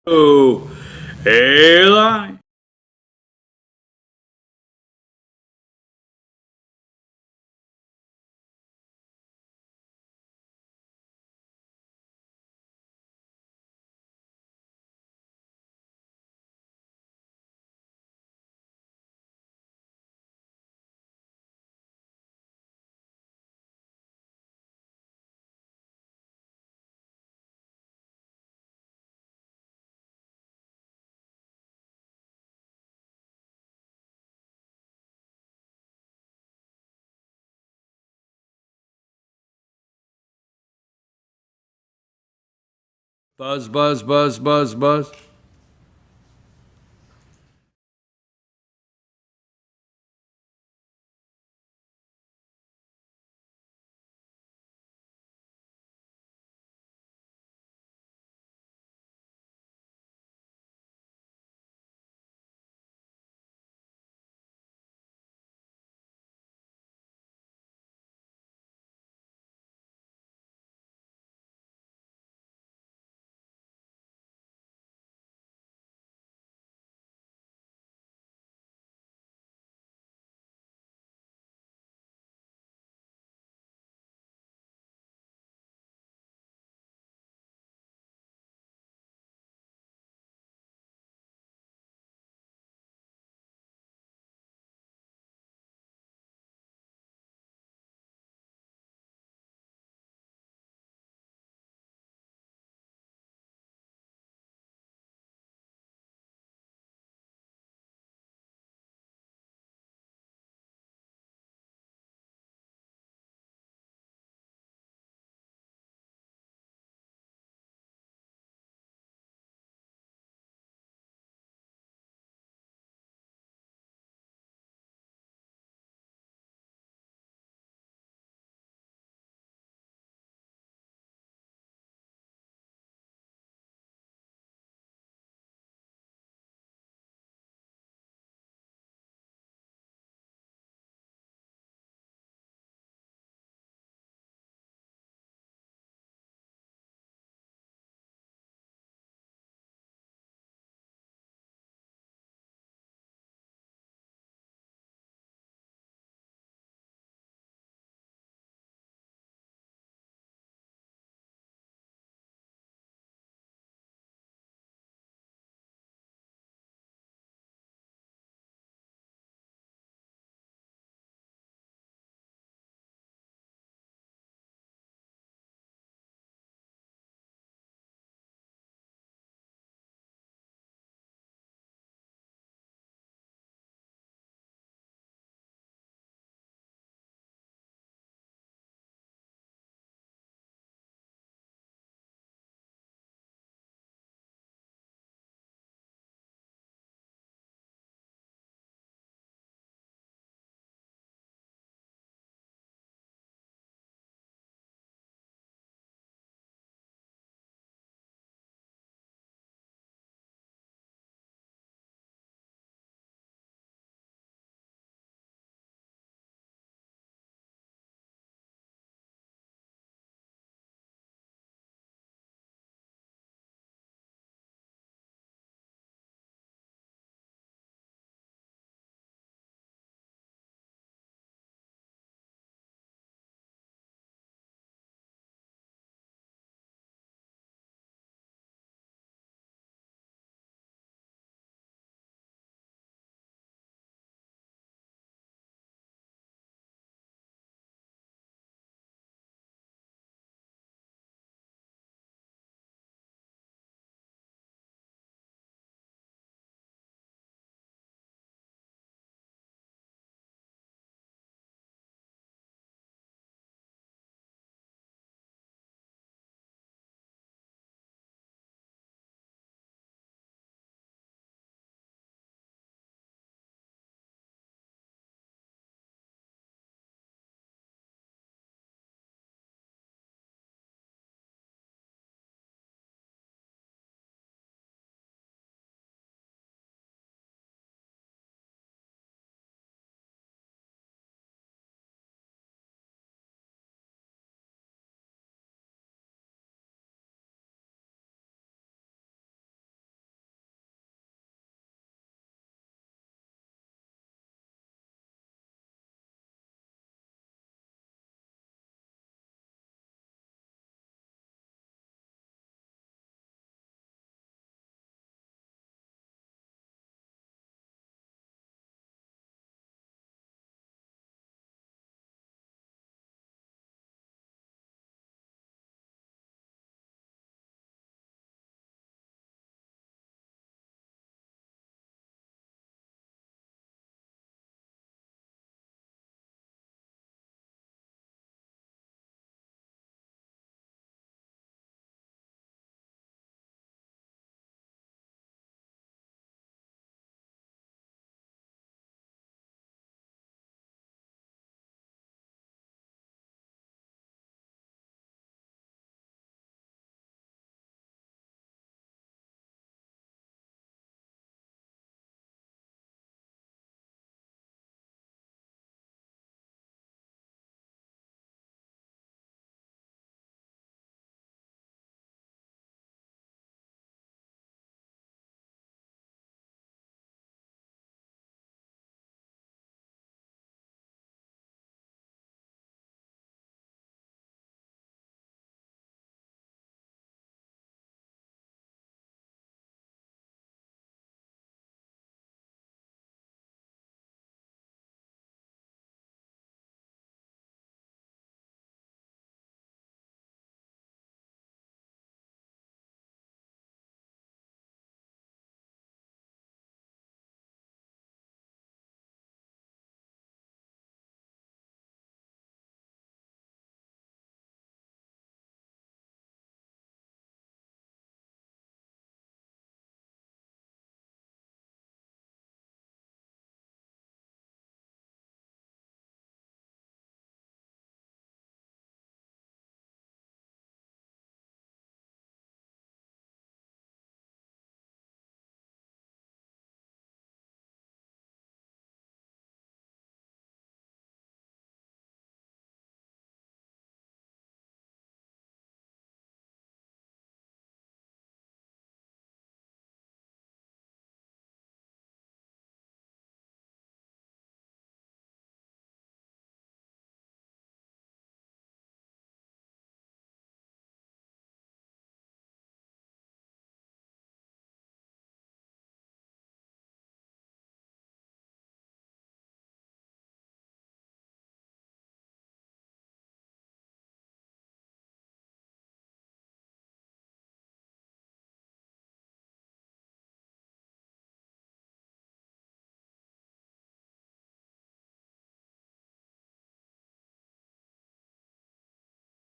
Oh, hey, Lonnie. Buzz, buzz, buzz, buzz, buzz.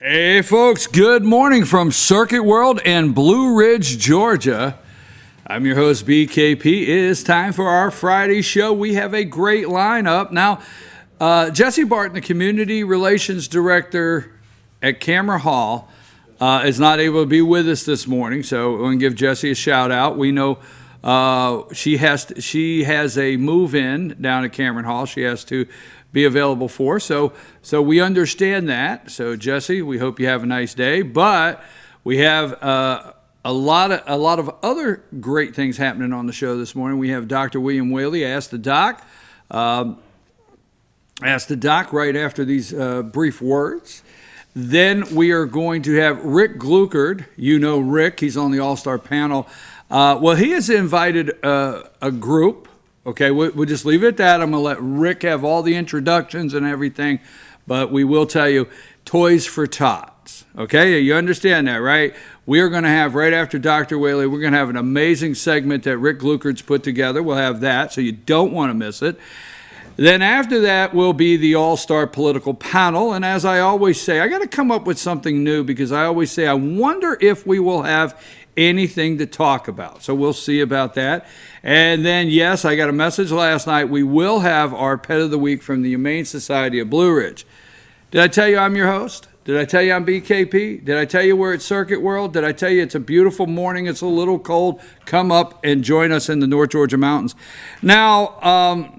Hey, folks, good morning from Circuit World in Blue Ridge, Georgia. I'm your host, BKP. It is time for our Friday show. We have a great lineup. Now, Jesse Barton, the Community Relations Director at Cameron Hall, is not able to be with us this morning, so we're going to give Jesse a shout out. We know she has a move-in down at Cameron Hall. She has to be available for. So we understand that. So Jesse, we hope you have a nice day. But we have a lot of other great things happening on the show this morning. We have Dr. William Whaley, Ask the Doc. Ask the Doc right after these brief words. Then we are going to have Rick Gluckert. You know Rick. He's on the All-Star panel. Well, he has invited a group. Okay, we'll just leave it at that. I'm going to let Rick have all the introductions and everything, but we will tell you, Toys for Tots. Okay, you understand that, right? We are going to have, right after Dr. Whaley, we're going to have an amazing segment that Rick Gluckert's put together. We'll have that, so you don't want to miss it. Then after that will be the All-Star Political Panel, and as I always say, I got to come up with something new because I always say, I wonder if we will have anything to talk about. So we'll see about that. And then, yes, I got a message last night. We will have our Pet of the Week from the Humane Society of Blue Ridge. Did I tell you I'm your host? Did I tell you I'm BKP? Did I tell you we're at Circuit World? Did I tell you it's a beautiful morning? It's a little cold. Come up and join us in the North Georgia mountains. Now,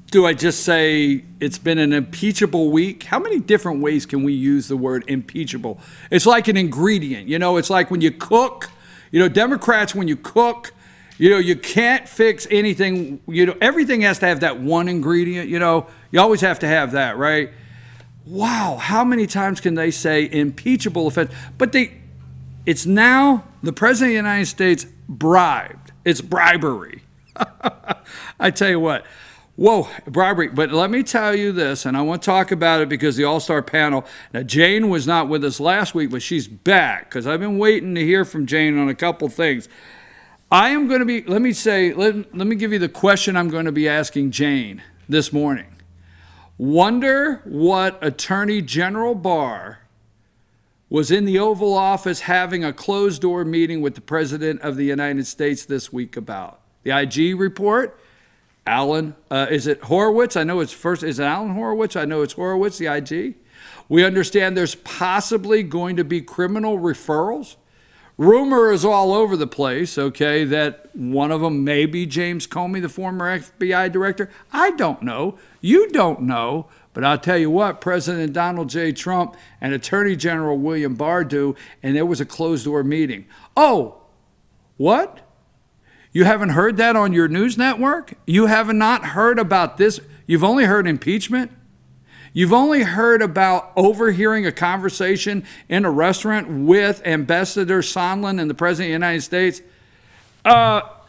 do I just say it's been an impeachable week? How many different ways can we use the word impeachable? It's like an ingredient. You know, it's like when you cook. You know, Democrats, when you cook, you know, you can't fix anything. You know, everything has to have that one ingredient. You know, you always have to have that, right? Wow, how many times can they say impeachable offense? But it's now the President of the United States bribed. It's bribery. I tell you what. Whoa, bribery. But let me tell you this, and I want to talk about it because the All-Star panel, now Jane was not with us last week, but she's back because I've been waiting to hear from Jane on a couple things. I am going to be, let me give you the question I'm going to be asking Jane this morning. Wonder what Attorney General Barr was in the Oval Office having a closed-door meeting with the President of the United States this week about. The IG report? Alan, is it Horowitz? I know it's first. Is it Alan Horowitz? I know it's Horowitz, the IG. We understand there's possibly going to be criminal referrals. Rumor is all over the place, okay, that one of them may be James Comey, the former FBI director. I don't know. You don't know. But I'll tell you what, President Donald J. Trump and Attorney General William Barr do, and there was a closed-door meeting. Oh, what? You haven't heard that on your news network? You have not heard about this? You've only heard impeachment? You've only heard about overhearing a conversation in a restaurant with Ambassador Sondland and the President of the United States?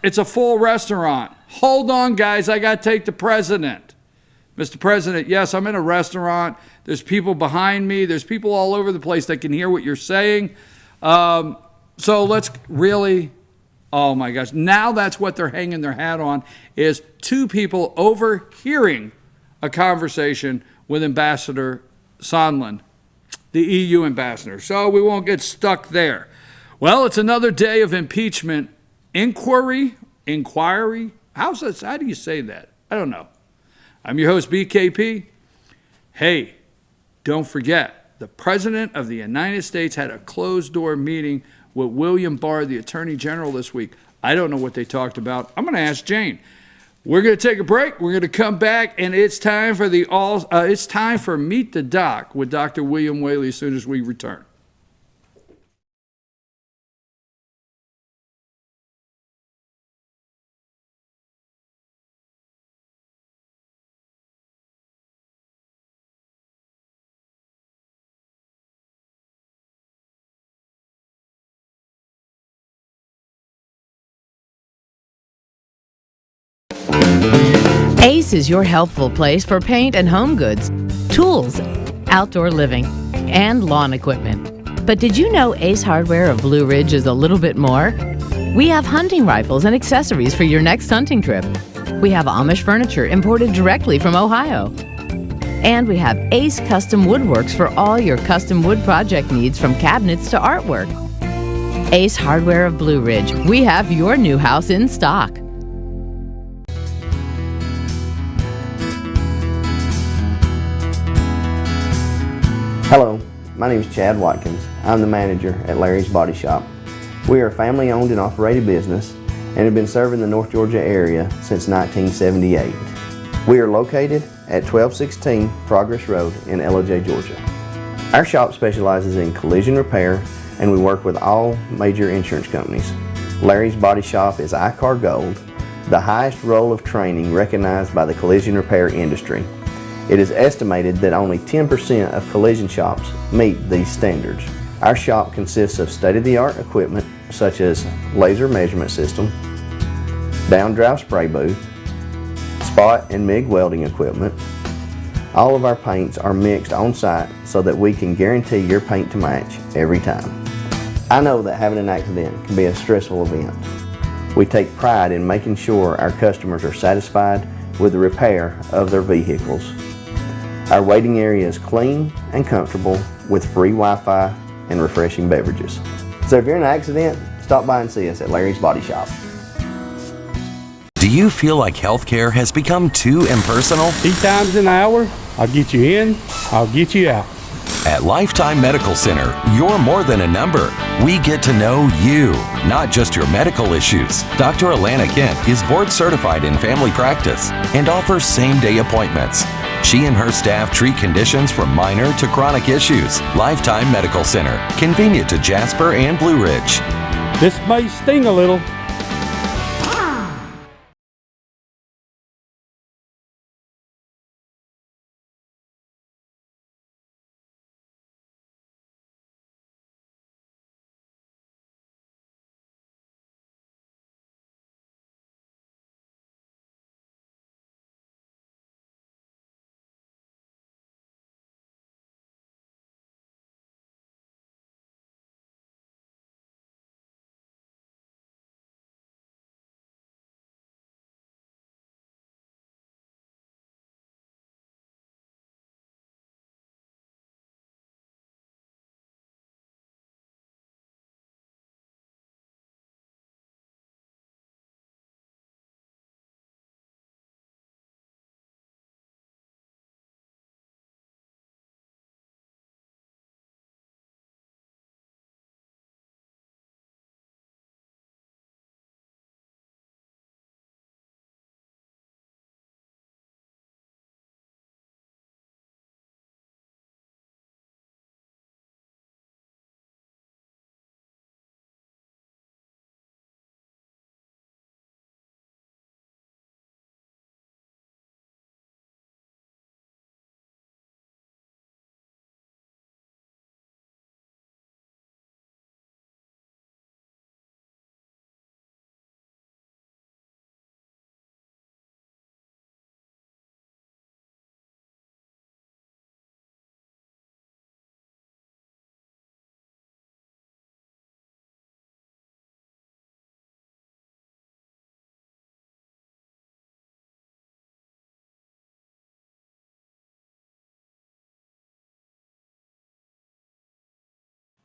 It's a full restaurant. Hold on, guys. I got to take the President. Mr. President, yes, I'm in a restaurant. There's people behind me. There's people all over the place that can hear what you're saying. So let's really... Oh my gosh, now that's what they're hanging their hat on, is two people overhearing a conversation with Ambassador Sondland, the EU ambassador. So we won't get stuck there. Well, it's another day of impeachment inquiry. How do you say that? I don't know. I'm your host, BKP. Hey, don't forget, the President of the United States had a closed-door meeting with William Barr, the Attorney General, this week. I don't know what they talked about. I'm going to ask Jane. We're going to take a break. We're going to come back, and it's time for Meet the Doc with Dr. William Whaley as soon as we return. Ace is your healthful place for paint and home goods, tools, outdoor living, and lawn equipment. But did you know Ace Hardware of Blue Ridge is a little bit more? We have hunting rifles and accessories for your next hunting trip. We have Amish furniture imported directly from Ohio. And we have Ace Custom Woodworks for all your custom wood project needs, from cabinets to artwork. Ace Hardware of Blue Ridge. We have your new house in stock. Hello, my name is Chad Watkins. I'm the manager at Larry's Body Shop. We are a family-owned and operated business and have been serving the North Georgia area since 1978. We are located at 1216 Progress Road in LOJ, Georgia. Our shop specializes in collision repair, and we work with all major insurance companies. Larry's Body Shop is ICAR Gold, the highest role of training recognized by the collision repair industry. It is estimated that only 10% of collision shops meet these standards. Our shop consists of state-of-the-art equipment such as laser measurement system, down-drive spray booth, spot and MIG welding equipment. All of our paints are mixed on site so that we can guarantee your paint to match every time. I know that having an accident can be a stressful event. We take pride in making sure our customers are satisfied with the repair of their vehicles. Our waiting area is clean and comfortable with free Wi-Fi and refreshing beverages. So if you're in an accident, stop by and see us at Larry's Body Shop. Do you feel like healthcare has become too impersonal? 8 times an hour, I'll get you in, I'll get you out. At Lifetime Medical Center, you're more than a number. We get to know you, not just your medical issues. Dr. Alana Kent is board certified in family practice and offers same-day appointments. She and her staff treat conditions from minor to chronic issues. Lifetime Medical Center, convenient to Jasper and Blue Ridge. This may sting a little.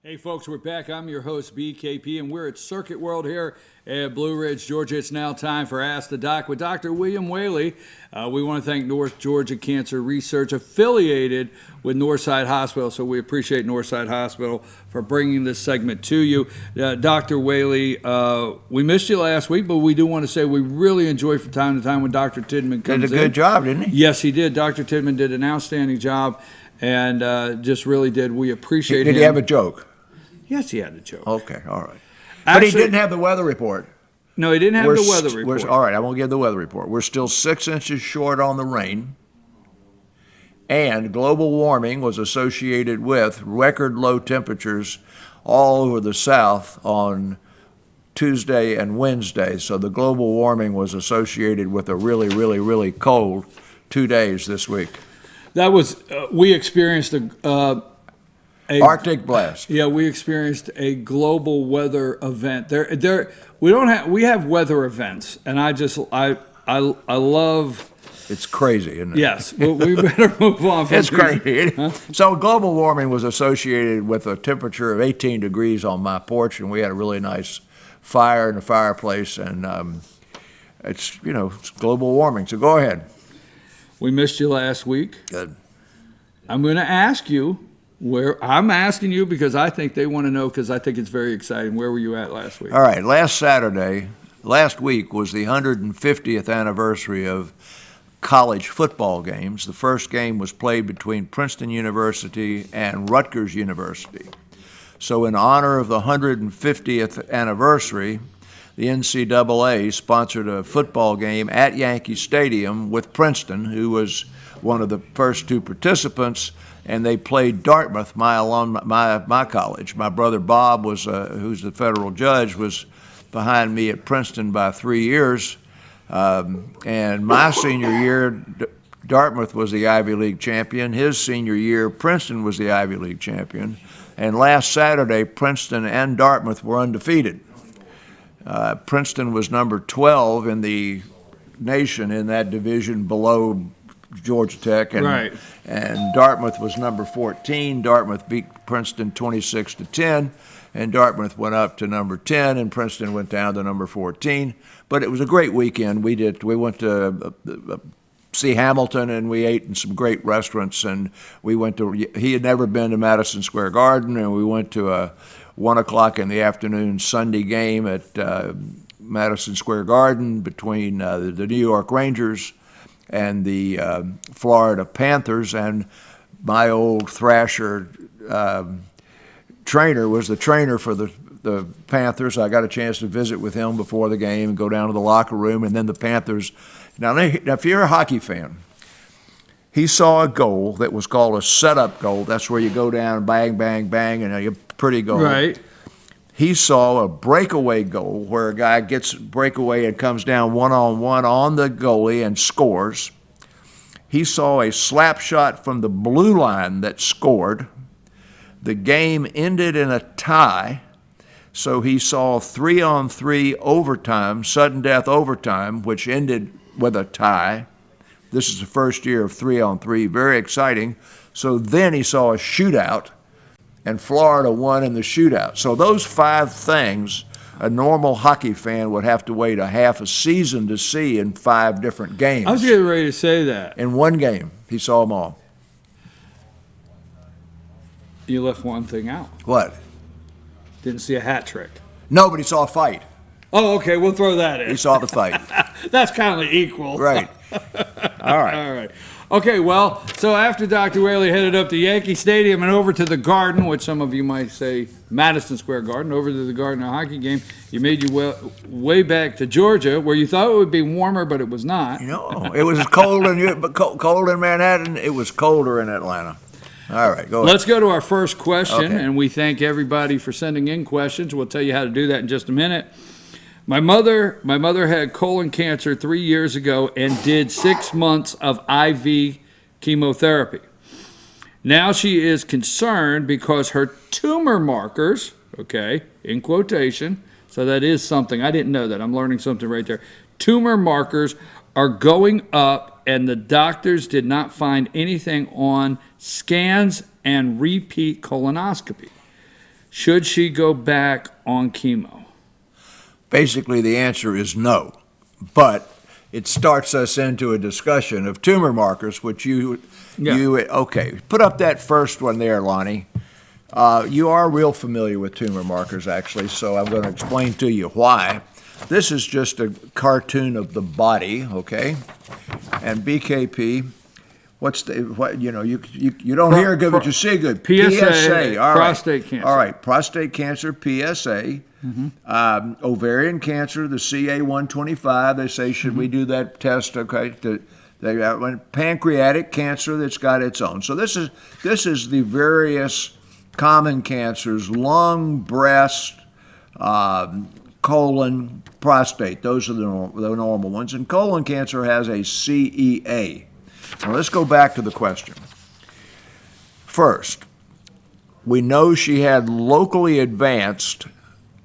Hey folks, we're back. I'm your host, BKP, and we're at Circuit World here at Blue Ridge, Georgia. It's now time for Ask the Doc with Dr. William Whaley. We want to thank North Georgia Cancer Research, affiliated with Northside Hospital, so we appreciate Northside Hospital for bringing this segment to you. Dr. Whaley, we missed you last week, but we do want to say we really enjoy from time to time when Dr. Tidman comes in. Did a good job, didn't he? Yes, he did. Dr. Tidman did an outstanding job, and just really did. We appreciate him. Did he have a joke? Yes, he had a joke. Okay, all right. Actually, But he didn't have the weather report. No, he didn't have the weather report. All right, I won't give the weather report. We're still 6 inches short on the rain. And global warming was associated with record low temperatures all over the South on Tuesday and Wednesday. So the global warming was associated with a really, really, really cold 2 days this week. That was, we experienced a Arctic blast. Yeah, we experienced a global weather event. We have weather events, and I love It's crazy, isn't it? Yes, well, we better move on from It's crazy. So global warming was associated with a temperature of 18 degrees on my porch, and we had a really nice fire in the fireplace, and it's global warming. So go ahead. We missed you last week. Good. I'm going to ask you I'm asking you because I think they want to know, because I think it's very exciting. Where were you at last week? All right, last week was the 150th anniversary of college football games. The first game was played between Princeton University and Rutgers University. So in honor of the 150th anniversary, the NCAA sponsored a football game at Yankee Stadium with Princeton, who was one of the first two participants, and they played Dartmouth, my college. My brother Bob who's the federal judge, was behind me at Princeton by 3 years. And my senior year, Dartmouth was the Ivy League champion. His senior year, Princeton was the Ivy League champion. And last Saturday, Princeton and Dartmouth were undefeated. Princeton was number 12 in the nation in that division below Georgia Tech, and Dartmouth was number 14. Dartmouth beat Princeton 26-10, and Dartmouth went up to number 10, and Princeton went down to number 14. But it was a great weekend. We went to see Hamilton, and we ate in some great restaurants, and he had never been to Madison Square Garden, and we went to a 1 o'clock in the afternoon Sunday game at Madison Square Garden between the New York Rangers and the Florida Panthers, and my old Thrasher trainer was the trainer for the Panthers. I got a chance to visit with him before the game and go down to the locker room, and then the Panthers. Now if you're a hockey fan, he saw a goal that was called a setup goal. That's where you go down, bang, bang, bang, and a pretty goal. Right. He saw a breakaway goal where a guy gets breakaway and comes down one-on-one on the goalie and scores. He saw a slap shot from the blue line that scored. The game ended in a tie, so he saw 3-on-3 overtime, sudden death overtime, which ended with a tie. This is the first year of 3-on-3, very exciting. So then he saw a shootout, and Florida won in the shootout. So those 5 things a normal hockey fan would have to wait a half a season to see in 5 different games. I was getting ready to say that. In one game, he saw them all. You left one thing out. What? Didn't see a hat trick. No, but he saw a fight. Oh, okay, we'll throw that in. He saw the fight. That's kind of equal. Right. All right. All right. Okay, well, so after Dr. Whaley headed up to Yankee Stadium and over to the Garden, which some of you might say Madison Square Garden, over to the Garden, a hockey game, you made your way back to Georgia, where you thought it would be warmer, but it was not. No, it was cold in Manhattan. It was colder in Atlanta. All right, go ahead. Let's go to our first question, Okay. and we thank everybody for sending in questions. We'll tell you how to do that in just a minute. My mother had colon cancer 3 years ago and did 6 months of IV chemotherapy. Now she is concerned because her tumor markers, okay, in quotation, so that is something, I didn't know that, I'm learning something right there. Tumor markers are going up, and the doctors did not find anything on scans and repeat colonoscopy. Should she go back on chemo? Basically, the answer is no, but it starts us into a discussion of tumor markers, which okay, put up that first one there, Lonnie. You are real familiar with tumor markers, actually, so I'm going to explain to you why. This is just a cartoon of the body, okay? And BKP, you don't hear good, but you see good. PSA, all right. prostate cancer. All right, prostate cancer, PSA. Ovarian cancer, the CA-125, they say, should we do that test? Okay, they got pancreatic cancer that's got its own. So this is the various common cancers: lung, breast, colon, prostate. Those are the normal ones. And colon cancer has a CEA. Now let's go back to the question. First, we know she had locally advanced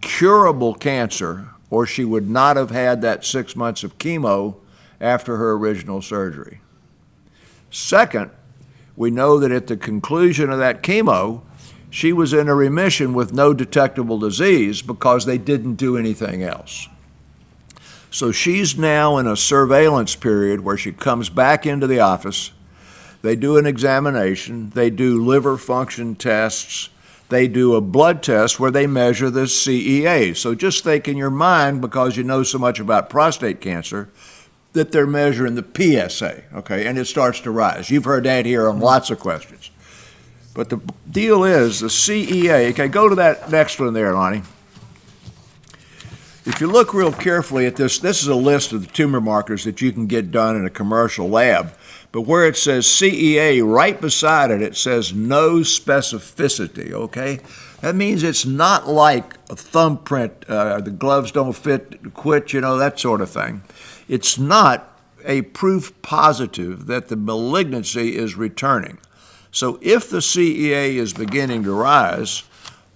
curable cancer, or she would not have had that 6 months of chemo after her original surgery. Second, we know that at the conclusion of that chemo, she was in a remission with no detectable disease because they didn't do anything else. So she's now in a surveillance period where she comes back into the office. They do an examination, they do liver function tests, they do a blood test where they measure the CEA. So just think in your mind, because you know so much about prostate cancer, that they're measuring the PSA, okay, and it starts to rise. You've heard that here on lots of questions. But the deal is the CEA, okay, go to that next one there, Lonnie. If you look real carefully at this, this is a list of the tumor markers that you can get done in a commercial lab. But where it says CEA, right beside it, it says no specificity, okay? That means it's not like a thumbprint, the gloves don't fit, quit, you know, that sort of thing. It's not a proof positive that the malignancy is returning. So if the CEA is beginning to rise,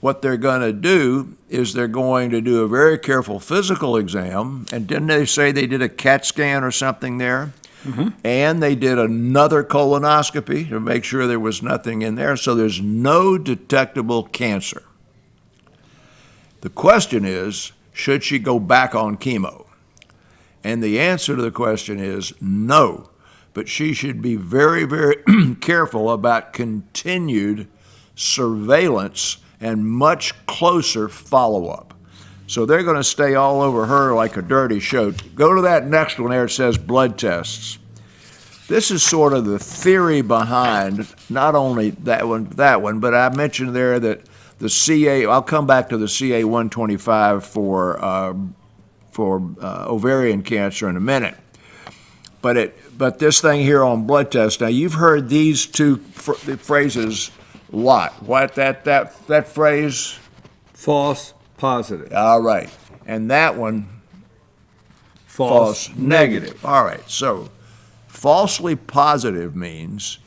what they're going to do is they're going to do a very careful physical exam. And didn't they say they did a CAT scan or something there? Mm-hmm. And they did another colonoscopy to make sure there was nothing in there. So there's no detectable cancer. The question is, should she go back on chemo? And the answer to the question is no. But she should be very, very careful about continued surveillance and much closer follow-up. So they're going to stay all over her like a dirty shoat. Go to that next one there. It says blood tests. This is sort of the theory behind not only that one, but I mentioned there that the CA, I'll come back to the CA 125 for ovarian cancer in a minute. But this thing here on blood tests, now you've heard these two phrases a lot. What, that phrase? False positive. All right. And that one? False negative. All right. So falsely positive means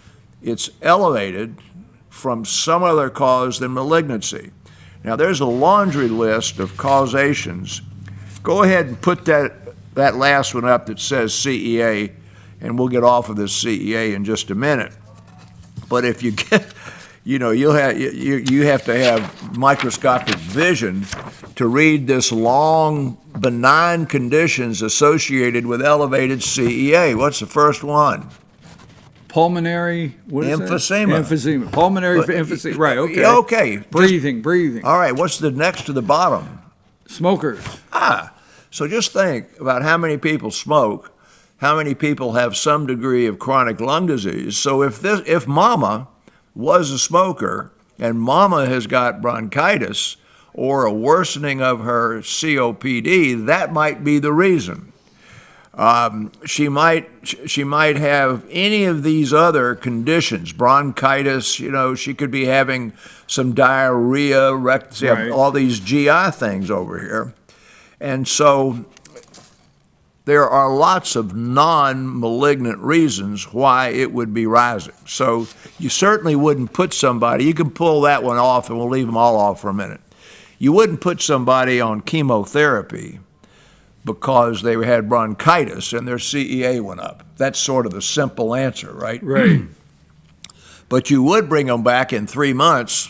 it's elevated from some other cause than malignancy. Now there's a laundry list of causations. Go ahead and put that last one up that says CEA, and we'll get off of this CEA in just a minute. But if you get, you know, you have to have microscopic vision to read this long benign conditions associated with elevated CEA. What's the first one? Pulmonary, what is emphysema. That? Emphysema. Pulmonary emphysema. Right, okay. Okay. Breathing. All right, what's the next to the bottom? Smokers. So just think about how many people smoke, how many people have some degree of chronic lung disease. So if mama was a smoker and mama has got bronchitis or a worsening of her COPD, that might be the reason. She might have any of these other conditions, bronchitis, you know, she could be having some diarrhea, right. All these GI things over here. And so there are lots of non-malignant reasons why it would be rising. So you certainly wouldn't put somebody, you can pull that one off and we'll leave them all off for a minute. You wouldn't put somebody on chemotherapy because they had bronchitis and their CEA went up. That's sort of the simple answer, right? Right. But you would bring them back in 3 months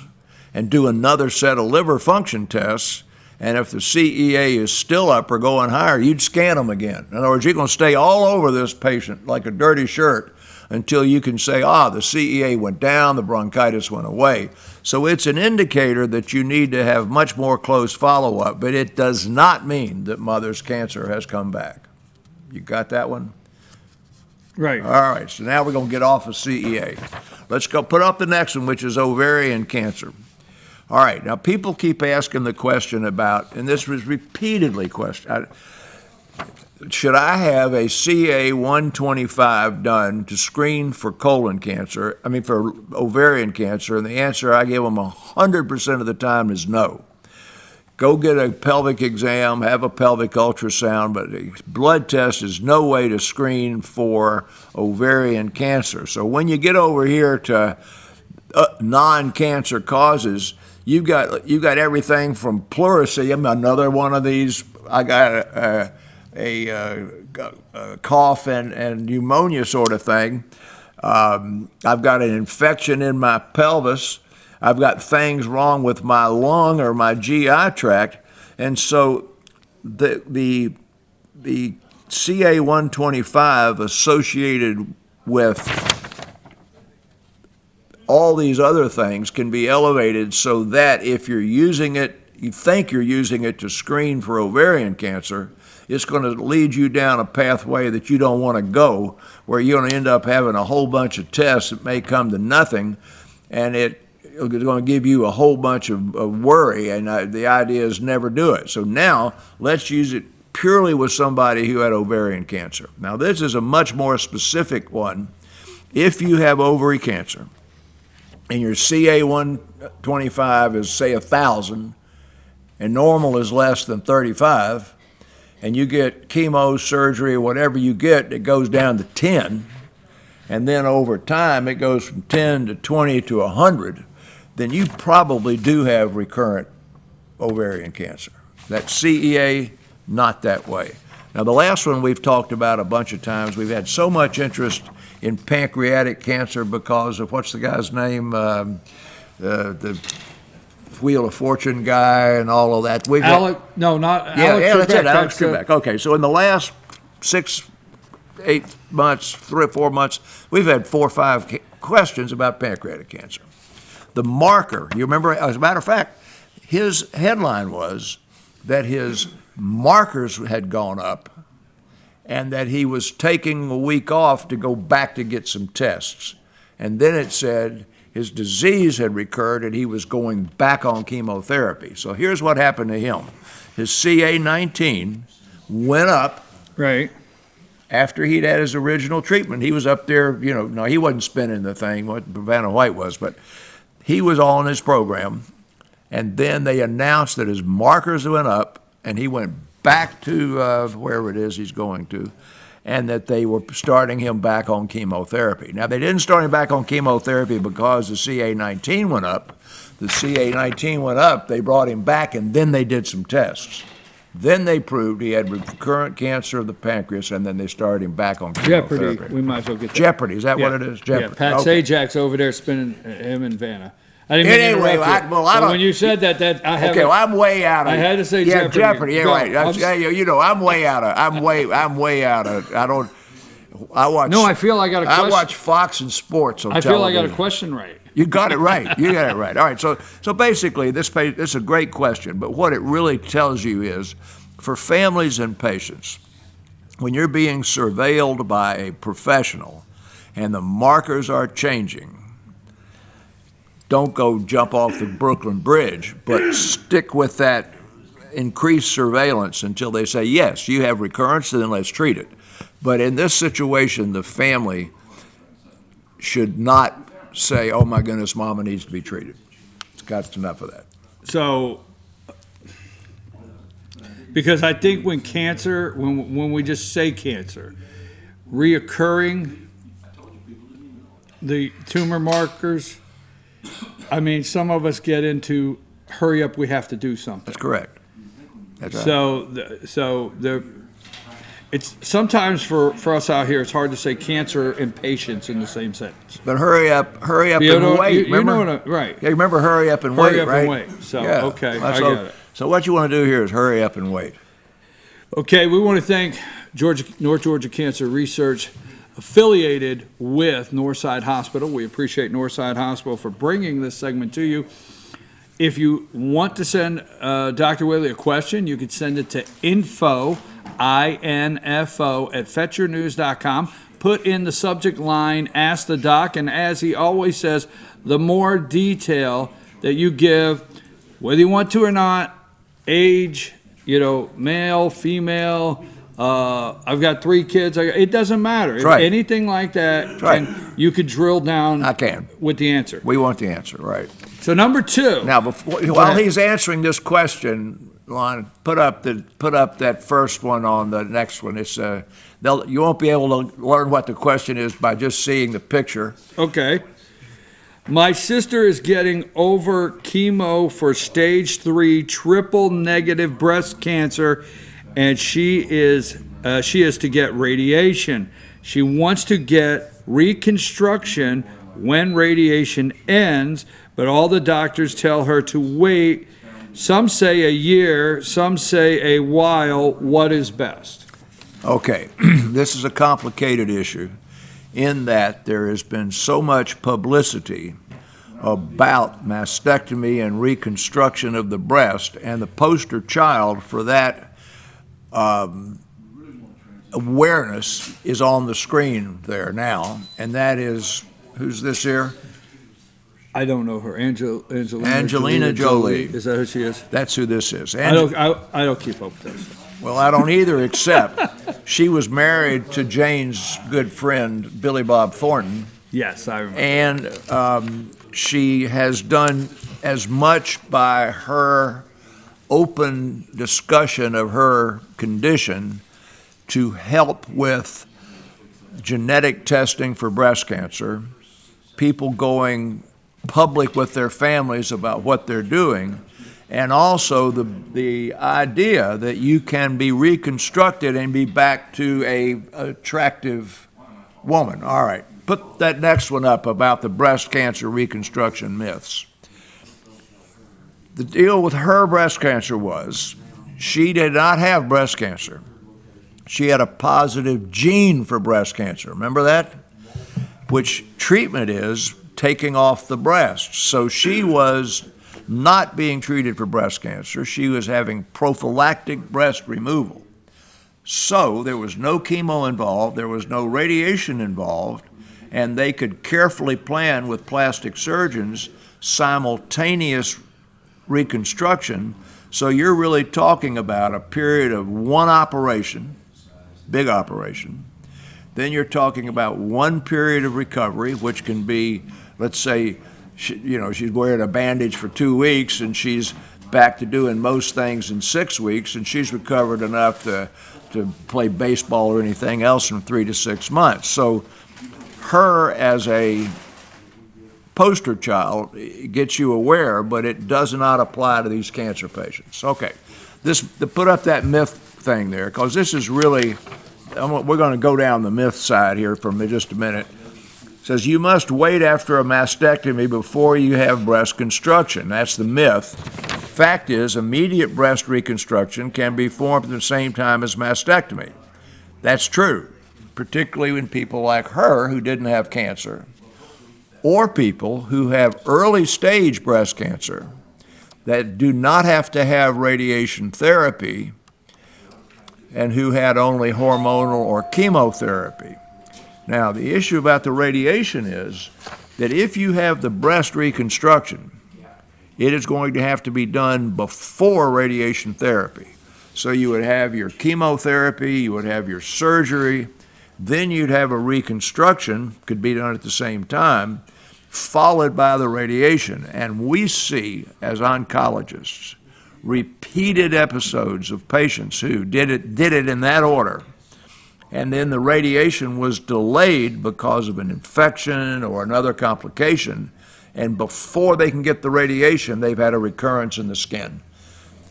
and do another set of liver function tests, and if the CEA is still up or going higher, you'd scan them again. In other words, you're going to stay all over this patient like a dirty shirt until you can say, the CEA went down, the bronchitis went away. So it's an indicator that you need to have much more close follow-up, but it does not mean that mother's cancer has come back. You got that one? Right. All right, so now we're going to get off of CEA. Let's go put up the next one, which is ovarian cancer. All right, now people keep asking the question about, and this was repeatedly questioned, should I have a CA 125 done to screen for for ovarian cancer? And the answer I give them 100% of the time is no. Go get a pelvic exam, have a pelvic ultrasound, but a blood test is no way to screen for ovarian cancer. So when you get over here to non-cancer causes, you've got everything from pleurisy, another one of these. I got cough and pneumonia sort of thing. I've got an infection in my pelvis. I've got things wrong with my lung or my GI tract. And so the CA 125 associated with all these other things can be elevated so that if you're using it, you think you're using it to screen for ovarian cancer, it's going to lead you down a pathway that you don't want to go, where you're going to end up having a whole bunch of tests that may come to nothing, and it's going to give you a whole bunch of worry, and the idea is never do it. So now let's use it purely with somebody who had ovarian cancer. Now this is a much more specific one. If you have ovary cancer, and your CA 125 is, say, 1,000, and normal is less than 35, and you get chemo, surgery, or whatever you get, it goes down to 10, and then over time it goes from 10 to 20 to 100, then you probably do have recurrent ovarian cancer. That CEA, not that way. Now, the last one we've talked about a bunch of times. We've had so much interest in pancreatic cancer because of, what's the guy's name? The Wheel of Fortune guy and all of that. Alex That's it, Alex Trebek. Okay, so in the last 6, 8 months, 3 or 4 months, we've had 4 or 5 questions about pancreatic cancer. The marker, you remember, as a matter of fact, his headline was that his markers had gone up and that he was taking a week off to go back to get some tests. And then it said his disease had recurred and he was going back on chemotherapy. So here's what happened to him. His CA19 went up. Right. After he'd had his original treatment. He was up there, no, he wasn't spinning the thing, what Vanna White was, but he was on his program. And then they announced that his markers went up and he went back to wherever it is he's going to, and that they were starting him back on chemotherapy. Now, they didn't start him back on chemotherapy because the CA19 went up. The CA19 went up, they brought him back, and then they did some tests. Then they proved he had recurrent cancer of the pancreas, and then they started him back on chemotherapy. Jeopardy. We might as well get that. Jeopardy, is that what it is? Jeopardy. Yeah, Pat Sajak's over there spinning him and Vanna. I didn't mean to Anyway, interrupt you. I don't. When you said that I have. Okay, well, I'm way out of. I had to say yeah, Jeopardy. Jeopardy. Yeah, Go. right. I'm way out of. I'm way out of. I watch. No, I feel I got a question. I watch Fox and Sports on television. I feel I got a question right. You got it right. You got it right. All right. So basically, this is a great question, but what it really tells you is, for families and patients, when you're being surveilled by a professional, and the markers are changing, don't go jump off the Brooklyn Bridge, but stick with that increased surveillance until they say, yes, you have recurrence, then let's treat it. But in this situation, the family should not say, oh my goodness, mama needs to be treated. It's got enough of that. So, because I think when cancer, when we just say cancer, reoccurring, the tumor markers, I mean, some of us get into hurry up, we have to do something. That's correct. That's right. It's sometimes for us out here, it's hard to say cancer and patients in the same sentence. But hurry up and wait. You know what right. Yeah, remember hurry up and hurry wait, up right? And wait. So, yeah. okay, I got it. So what you want to do here is hurry up and wait. Okay, we want to thank North Georgia Cancer Research, affiliated with Northside Hospital. We appreciate Northside Hospital for bringing this segment to you. If you want to send Dr. Whaley a question, you can send it to info, I-N-F-O, at fetchernews.com. Put in the subject line, ask the doc, and as he always says, the more detail that you give, whether you want to or not, age, male, female, I've got 3 kids. It doesn't matter. Right. Anything like that, right. You could drill down. I can. With the answer. We want the answer, right. So number 2. Now, while he's answering this question, Lon, put up that first one on the next one. It's you won't be able to learn what the question is by just seeing the picture. Okay. My sister is getting over chemo for stage 3 triple negative breast cancer and she is to get radiation. She wants to get reconstruction when radiation ends, but all the doctors tell her to wait. Some say a year, some say a while. What is best? Okay, this is a complicated issue in that there has been so much publicity about mastectomy and reconstruction of the breast, and the poster child for that awareness is on the screen there now, and that is, who's this here? I don't know her. Angelina Jolie. Is that who she is? That's who this is. I don't keep up with this. Well, I don't either, except she was married to Jane's good friend, Billy Bob Thornton. Yes, I remember. And she has done as much by her open discussion of her condition to help with genetic testing for breast cancer, people going public with their families about what they're doing, and also the idea that you can be reconstructed and be back to a attractive woman. All right, put that next one up about the breast cancer reconstruction myths. The deal with her breast cancer was she did not have breast cancer. She had a positive gene for breast cancer. Remember that? Which treatment is taking off the breast. So she was not being treated for breast cancer. She was having prophylactic breast removal. So there was no chemo involved, there was no radiation involved, and they could carefully plan with plastic surgeons simultaneous reconstruction. So you're really talking about a period of one operation, big operation. Then you're talking about one period of recovery, which can be, let's say, she's wearing a bandage for 2 weeks and she's back to doing most things in 6 weeks, and she's recovered enough to play baseball or anything else in 3 to 6 months. So her as a poster child gets you aware, but it does not apply to these cancer patients. Okay, put up that myth thing there, because this is really, we're going to go down the myth side here for just a minute. It says you must wait after a mastectomy before you have breast construction. That's the myth. Fact is, immediate breast reconstruction can be performed at the same time as mastectomy. That's true, particularly in people like her who didn't have cancer, or people who have early stage breast cancer that do not have to have radiation therapy and who had only hormonal or chemotherapy. Now, the issue about the radiation is that if you have the breast reconstruction, it is going to have to be done before radiation therapy. So you would have your chemotherapy, you would have your surgery, then you'd have a reconstruction, could be done at the same time, followed by the radiation. And we see, as oncologists, repeated episodes of patients who did it in that order, and then the radiation was delayed because of an infection or another complication, and before they can get the radiation, they've had a recurrence in the skin.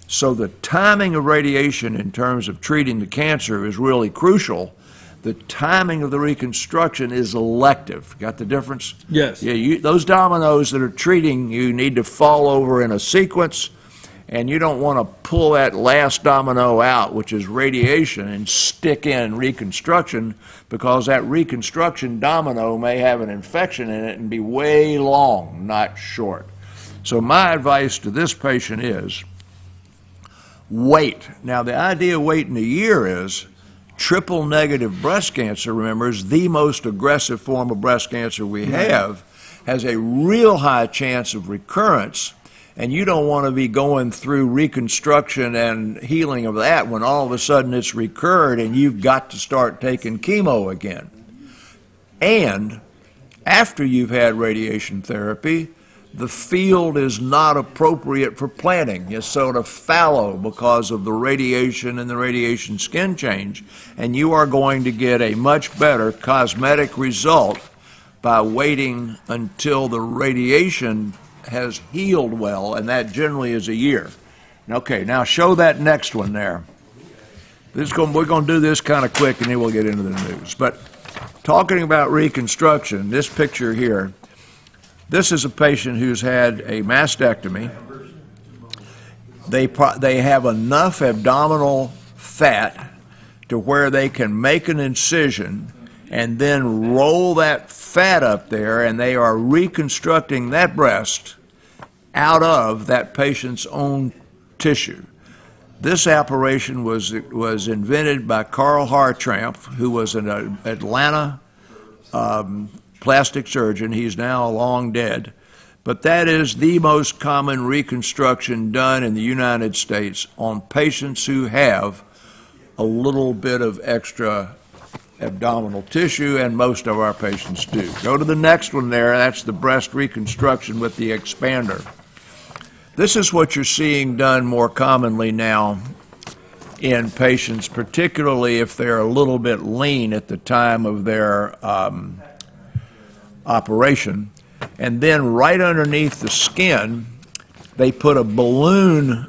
So the timing of radiation in terms of treating the cancer is really crucial. The timing of the reconstruction is elective. Got the difference? Yes. Yeah, those dominoes that are treating you need to fall over in a sequence, and you don't want to pull that last domino out, which is radiation, and stick in reconstruction, because that reconstruction domino may have an infection in it and be way long, not short. So my advice to this patient is wait. Now, the idea of waiting a year is triple negative breast cancer, remember, is the most aggressive form of breast cancer we have, has a real high chance of recurrence. And you don't want to be going through reconstruction and healing of that when all of a sudden it's recurred and you've got to start taking chemo again. And after you've had radiation therapy, the field is not appropriate for planting. It's sort of fallow because of the radiation and the radiation skin change, and you are going to get a much better cosmetic result by waiting until the radiation has healed well, and that generally is a year. Okay, now show that next one there. We're going to do this kind of quick, and then we'll get into the news. But talking about reconstruction, this picture here, this is a patient who's had a mastectomy. They have enough abdominal fat to where they can make an incision and then roll that fat up there, and they are reconstructing that breast out of that patient's own tissue. This operation was invented by Carl Hartramp, who was an Atlanta plastic surgeon. He's now long dead. But that is the most common reconstruction done in the United States on patients who have a little bit of extra abdominal tissue, and most of our patients do. Go to the next one there. That's the breast reconstruction with the expander. This is what you're seeing done more commonly now in patients, particularly if they're a little bit lean at the time of their operation. And then right underneath the skin, they put a balloon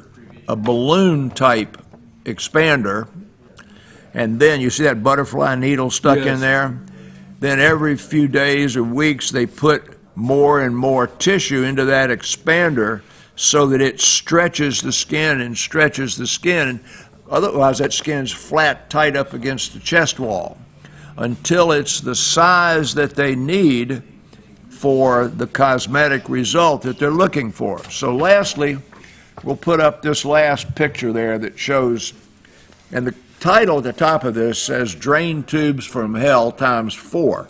type expander, and then you see that butterfly needle stuck in there? Then every few days or weeks, they put more and more tissue into that expander so that it stretches the skin and stretches the skin. Otherwise, that skin's flat, tight up against the chest wall until it's the size that they need for the cosmetic result that they're looking for. So lastly, we'll put up this last picture there that shows, and the title at the top of this says Drain Tubes from Hell ×4.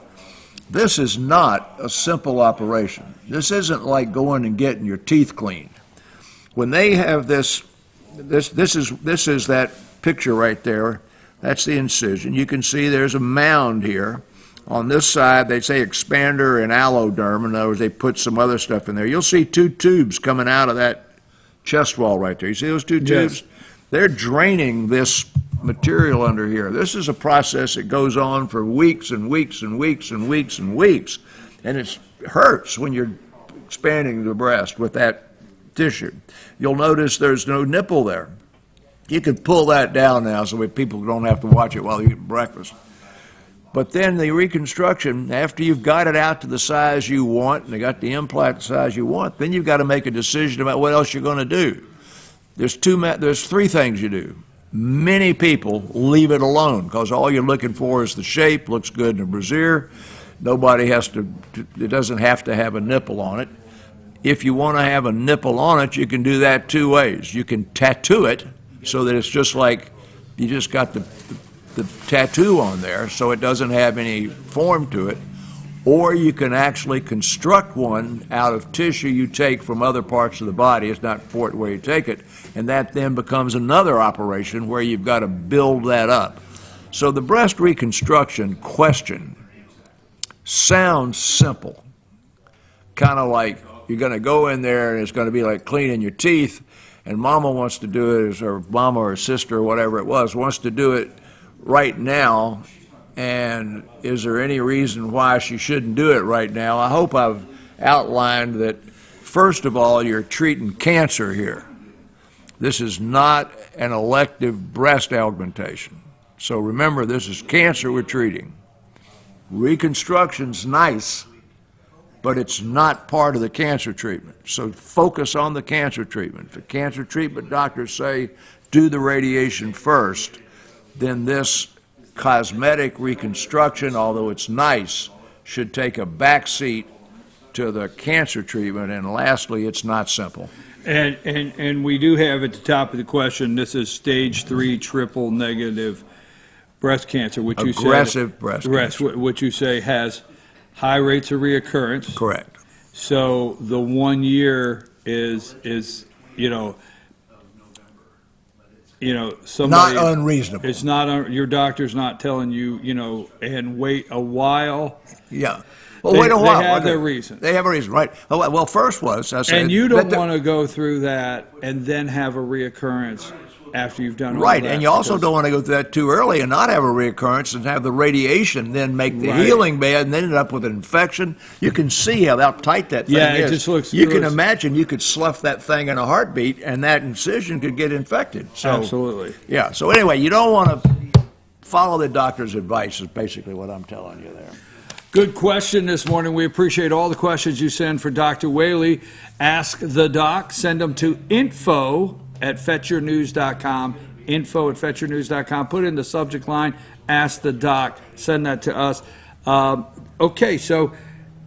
This is not a simple operation. This isn't like going and getting your teeth cleaned. When they have this is that picture right there. That's the incision. You can see there's a mound here. On this side, they say expander and alloderm. In other words, they put some other stuff in there. You'll see two tubes coming out of that chest wall right there. You see those two tubes? Yes. They're draining this material under here. This is a process that goes on for weeks and weeks and weeks and weeks and weeks. And it hurts when you're expanding the breast with that tissue. You'll notice there's no nipple there. You can pull that down now so people don't have to watch it while you eat breakfast. But then the reconstruction, after you've got it out to the size you want and they got the implant the size you want, then you've got to make a decision about what else you're going to do. There's three things you do. Many people leave it alone because all you're looking for is the shape, looks good in a brassiere. It doesn't have to have a nipple on it. If you want to have a nipple on it, you can do that two ways. You can tattoo it so that it's just like you just got the tattoo on there, so it doesn't have any form to it. Or you can actually construct one out of tissue you take from other parts of the body. It's not where you take it. And that then becomes another operation where you've got to build that up. So the breast reconstruction question sounds simple. Kind of like you're going to go in there and it's going to be like cleaning your teeth, and mama wants to do it, or mama or sister or whatever it was, wants to do it right now. And is there any reason why she shouldn't do it right now? I hope I've outlined that, first of all, you're treating cancer here. This is not an elective breast augmentation. So remember, this is cancer we're treating. Reconstruction's nice, but it's not part of the cancer treatment. So focus on the cancer treatment. If the cancer treatment doctors say do the radiation first, then this cosmetic reconstruction, although it's nice, should take a back seat to the cancer treatment. And lastly, it's not simple. And we do have at the top of the question, this is stage 3 triple negative breast cancer, which you say aggressive breast cancer, which you say has high rates of reoccurrence. Correct. So the 1 year is somebody not unreasonable. It's not your doctor's not telling you, and wait a while. Yeah. Well, wait a while. They have their reason. They have a reason, right? Well, first was I said, and you don't want to go through that and then have a reoccurrence after you've done all Right, that. and you also because- don't want to go through that too early and not have a reoccurrence and have the radiation then make the Right. healing bad and then end up with an infection. You can see how tight that thing Yeah, is. it just looks- You it can looks- imagine you could slough that thing in a heartbeat and that incision could get infected. So, Absolutely. yeah, so anyway, you don't want to follow the doctor's advice is basically what I'm telling you there. Good question this morning. We appreciate all the questions you send for Dr. Whaley. Ask the doc. Send them to info@fetchyournews.com. Info@fetchyournews.com. Put in the subject line, ask the doc. Send that to us. Okay, so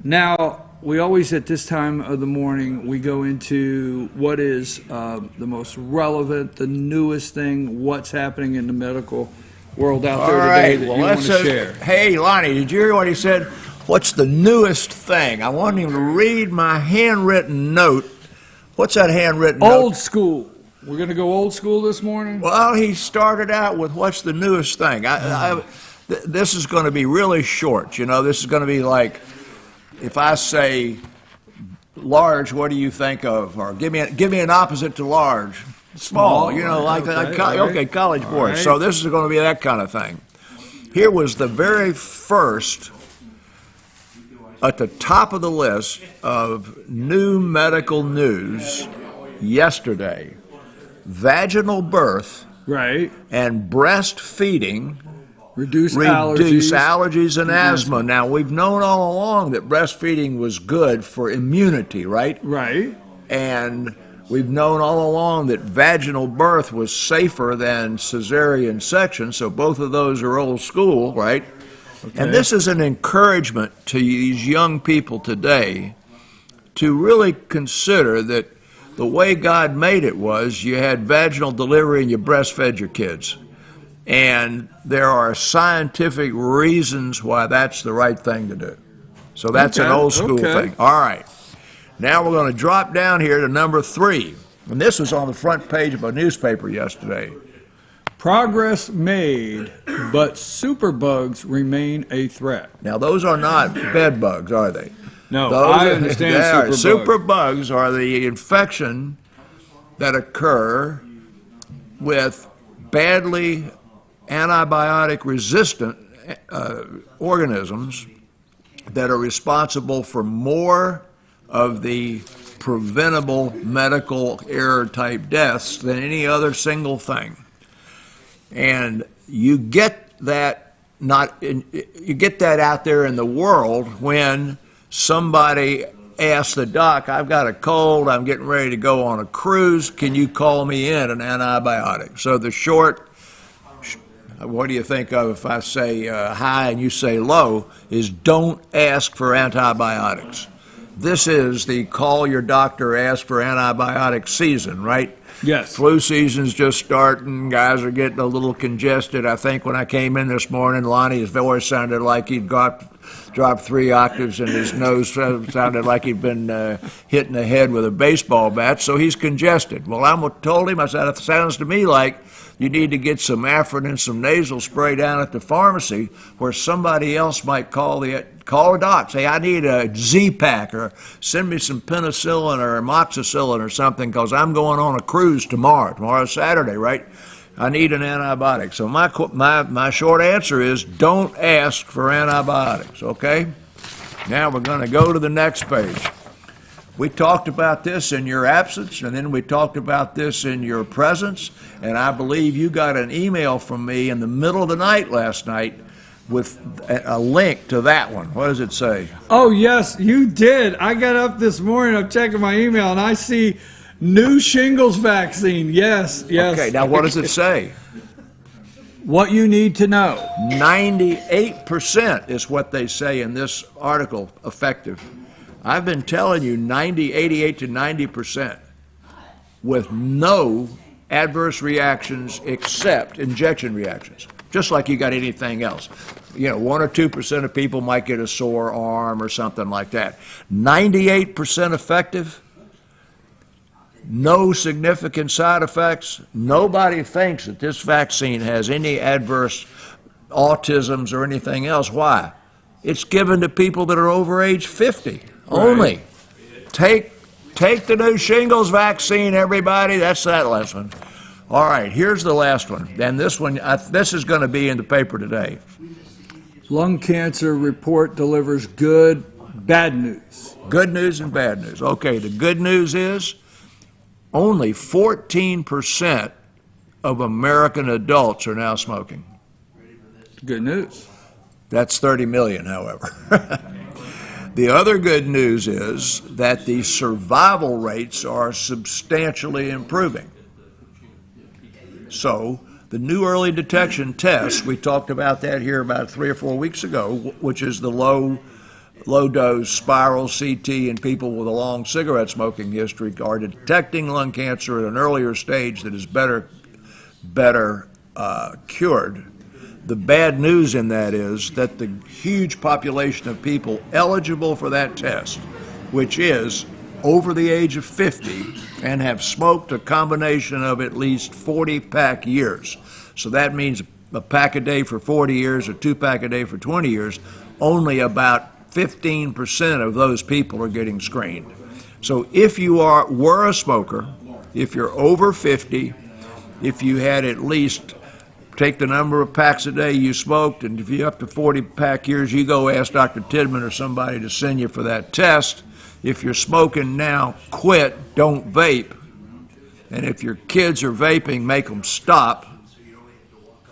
now we always at this time of the morning, we go into what is the most relevant, the newest thing, what's happening in the medical world out there today that you want to share. Hey, Lonnie, did you hear what he said? What's the newest thing? I want him to read my handwritten note. What's that handwritten note? Old school. We're going to go old school this morning? Well, he started out with what's the newest thing. This is going to be really short. You know, this is going to be like if I say large, what do you think of? Or give me an opposite to large. Small. You know, like okay, college all boys. right. So this is going to be that kind of thing. Here was the very first at the top of the list of new medical news yesterday. Vaginal birth Right. and breastfeeding Reduce reduce allergies. allergies and asthma. Now, we've known all along that breastfeeding was good for immunity, right? Right. And we've known all along that vaginal birth was safer than cesarean section, so both of those are old school, right? And this is an encouragement to these young people today to really consider that the way God made it was you had vaginal delivery and you breastfed your kids. And there are scientific reasons why that's the right thing to do. So that's an Okay, old school okay. thing. All right. Now we're going to drop down here to number 3. And this was on the front page of a newspaper yesterday. Progress made, but superbugs remain a threat. Now, those are not bed bugs, are they? No, Those I are- understand they are. superbugs. Superbugs are the infection that occur with badly antibiotic resistant organisms that are responsible for more of the preventable medical error type deaths than any other single thing. And you get that you get that out there in the world when somebody asks the doc, I've got a cold, I'm getting ready to go on a cruise, can you call me in an antibiotic? So the short, what do you think of if I say high and you say low, is don't ask for antibiotics. This is the call your doctor, ask for antibiotic season, right? Yes. Flu season's just starting. Guys are getting a little congested. I think when I came in this morning, Lonnie's voice sounded like he'd dropped 3 octaves, and his nose sounded like he'd been hit in the head with a baseball bat, so he's congested. Well, I told him, I said, it sounds to me like you need to get some Afrin and some nasal spray down at the pharmacy where somebody else might call a doc, say, I need a Z-Pack, or send me some penicillin or amoxicillin or something, because I'm going on a cruise tomorrow. Tomorrow's Saturday, right? I need an antibiotic. So my short answer is don't ask for antibiotics, okay? Now we're going to go to the next page. We talked about this in your absence, and then we talked about this in your presence, and I believe you got an email from me in the middle of the night last night with a link to that one. What does it say? Oh, yes, you did. I got up this morning, I'm checking my email, and I see new shingles vaccine. Yes. Okay, now what does it say? What you need to know. 98% is what they say in this article effective. I've been telling you 88 to 90% with no adverse reactions except injection reactions, just like you got anything else. 1 or 2% of people might get a sore arm or something like that. 98% effective, no significant side effects. Nobody thinks that this vaccine has any adverse autisms or anything else. Why? It's given to people that are over age 50 only. Take the new shingles vaccine, everybody. That's that lesson. All right, here's the last one. And this one, this is going to be in the paper today. Lung cancer report delivers good, bad news. Good news and bad news. Okay, the good news is only 14% of American adults are now smoking. Good news. That's 30 million, however. The other good news is that the survival rates are substantially improving. So the new early detection test, we talked about that here about 3 or 4 weeks ago, which is the low dose spiral CT in people with a long cigarette smoking history, are detecting lung cancer at an earlier stage that is better cured. The bad news in that is that the huge population of people eligible for that test, which is over the age of 50 and have smoked a combination of at least 40 pack years. So that means a pack a day for 40 years or 2 pack a day for 20 years. Only about 15% of those people are getting screened. So if you were a smoker, if you're over 50, if you had at least, take the number of packs a day you smoked, and if you're up to 40 pack years, you go ask Dr. Tidman or somebody to send you for that test. If you're smoking now, quit, don't vape. And if your kids are vaping, make them stop.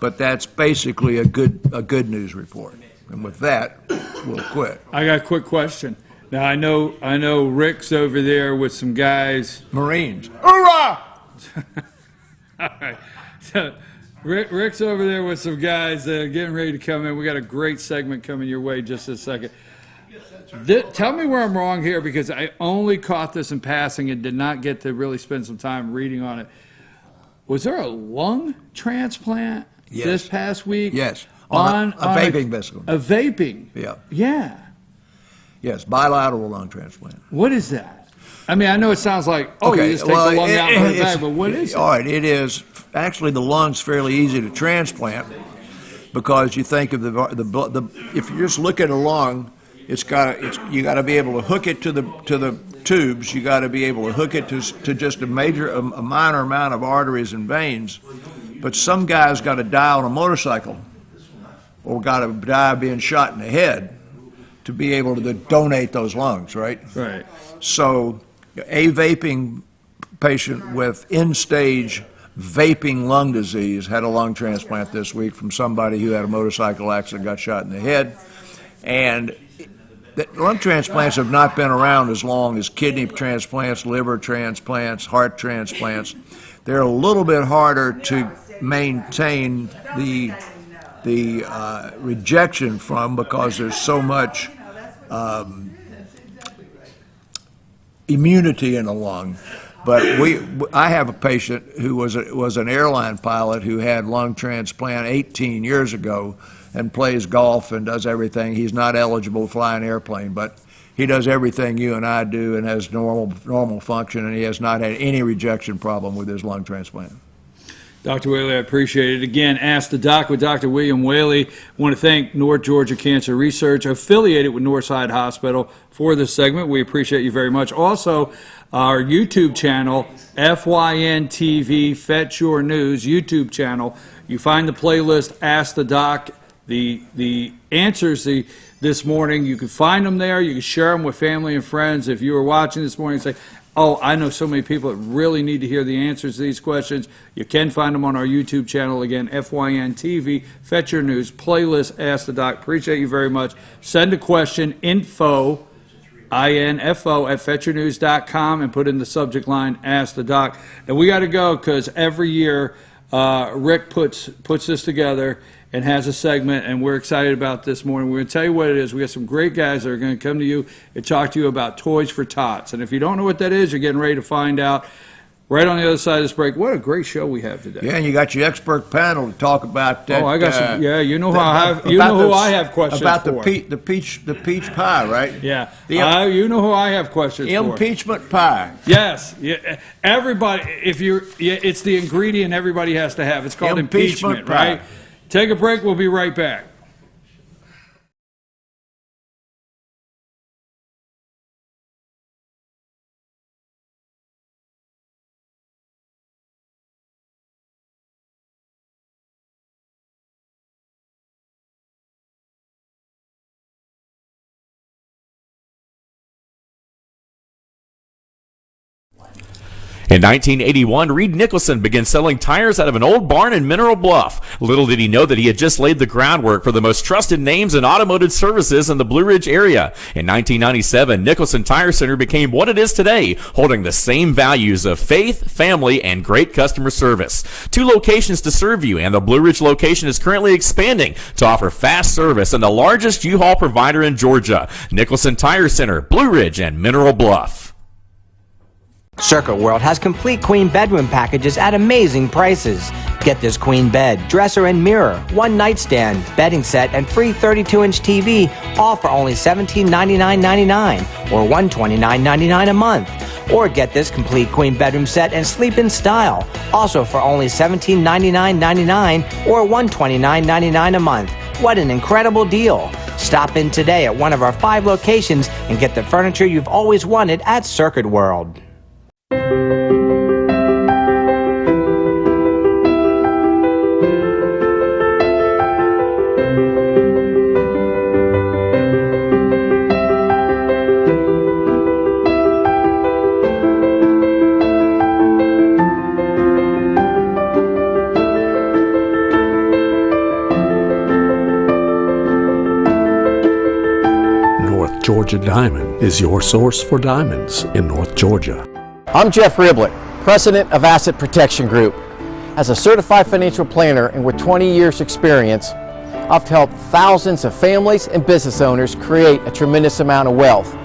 But that's basically a good news report. And with that, we'll quit. I got a quick question. Now I know Rick's over there with some guys. Marines. Hoorah! All right. So Rick's over there with some guys getting ready to come in. We got a great segment coming your way just a second. Tell me where I'm wrong here, because I only caught this in passing and did not get to really spend some time reading on it. Was there a lung transplant this past week? Yes. On a vaping vessel. A vaping? Yeah. Yeah. Yes, bilateral lung transplant. What is that? I mean, I know it sounds like, you just take the lung out and put it back, but what is it? All right, it is. Actually, the lung's fairly easy to transplant because you think of if you just look at a lung, you got to be able to hook it to the tubes. You got to be able to hook it to just a minor amount of arteries and veins. But some guys got to die on a motorcycle or got to die being shot in the head to be able to donate those lungs, right? Right. So a vaping patient with end-stage vaping lung disease had a lung transplant this week from somebody who had a motorcycle accident, got shot in the head. And lung transplants have not been around as long as kidney transplants, liver transplants, heart transplants. They're a little bit harder to maintain the rejection from because there's so much immunity in the lung. But I have a patient who was an airline pilot who had lung transplant 18 years ago and plays golf and does everything. He's not eligible to fly an airplane, but he does everything you and I do and has normal function, and he has not had any rejection problem with his lung transplant. Dr. Whaley, I appreciate it. Again, Ask the Doc with Dr. William Whaley. I want to thank North Georgia Cancer Research, affiliated with Northside Hospital, for this segment. We appreciate you very much. Also, our YouTube channel, FYN TV, Fetch Your News YouTube channel. You find the playlist, Ask the Doc, the answers this morning. You can find them there. You can share them with family and friends. If you were watching this morning and say, oh, I know so many people that really need to hear the answers to these questions, you can find them on our YouTube channel. Again, FYN TV, Fetch Your News, playlist, Ask the Doc. Appreciate you very much. Send a question, info at fetchyournews.com, and put in the subject line, Ask the Doc. And we got to go because every year Rick puts this together and has a segment, and we're excited about this morning. We're going to tell you what it is. We got some great guys that are going to come to you and talk to you about Toys for Tots. And if you don't know what that is, you're getting ready to find out right on the other side of this break. What a great show we have today. Yeah, and you got your expert panel to talk about that. Oh, I got some. Yeah, you know who I have questions about for. the peach pie, right? Yeah, you know who I have questions for. Impeachment pie. Yes, yeah, everybody. It's the ingredient everybody has to have. It's called impeachment, right? Take a break. We'll be right back. In 1981, Reed Nicholson began selling tires out of an old barn in Mineral Bluff. Little did he know that he had just laid the groundwork for the most trusted names in automotive services in the Blue Ridge area. In 1997, Nicholson Tire Center became what it is today, holding the same values of faith, family, and great customer service. 2 locations to serve you, and the Blue Ridge location is currently expanding to offer fast service and the largest U-Haul provider in Georgia. Nicholson Tire Center, Blue Ridge, and Mineral Bluff. Circuit World has complete queen bedroom packages at amazing prices. Get this queen bed, dresser and mirror, 1 nightstand, bedding set, and free 32-inch TV, all for only $1799.99 or $129.99 a month. Or get this complete queen bedroom set and sleep in style, also for only $1799.99 or $129.99 a month. What an incredible deal! Stop in today at one of our 5 locations and get the furniture you've always wanted at Circuit World. North Georgia Diamond is your source for diamonds in North Georgia. I'm Jeff Riblett, President of Asset Protection Group. As a certified financial planner and with 20 years experience, I've helped thousands of families and business owners create a tremendous amount of wealth.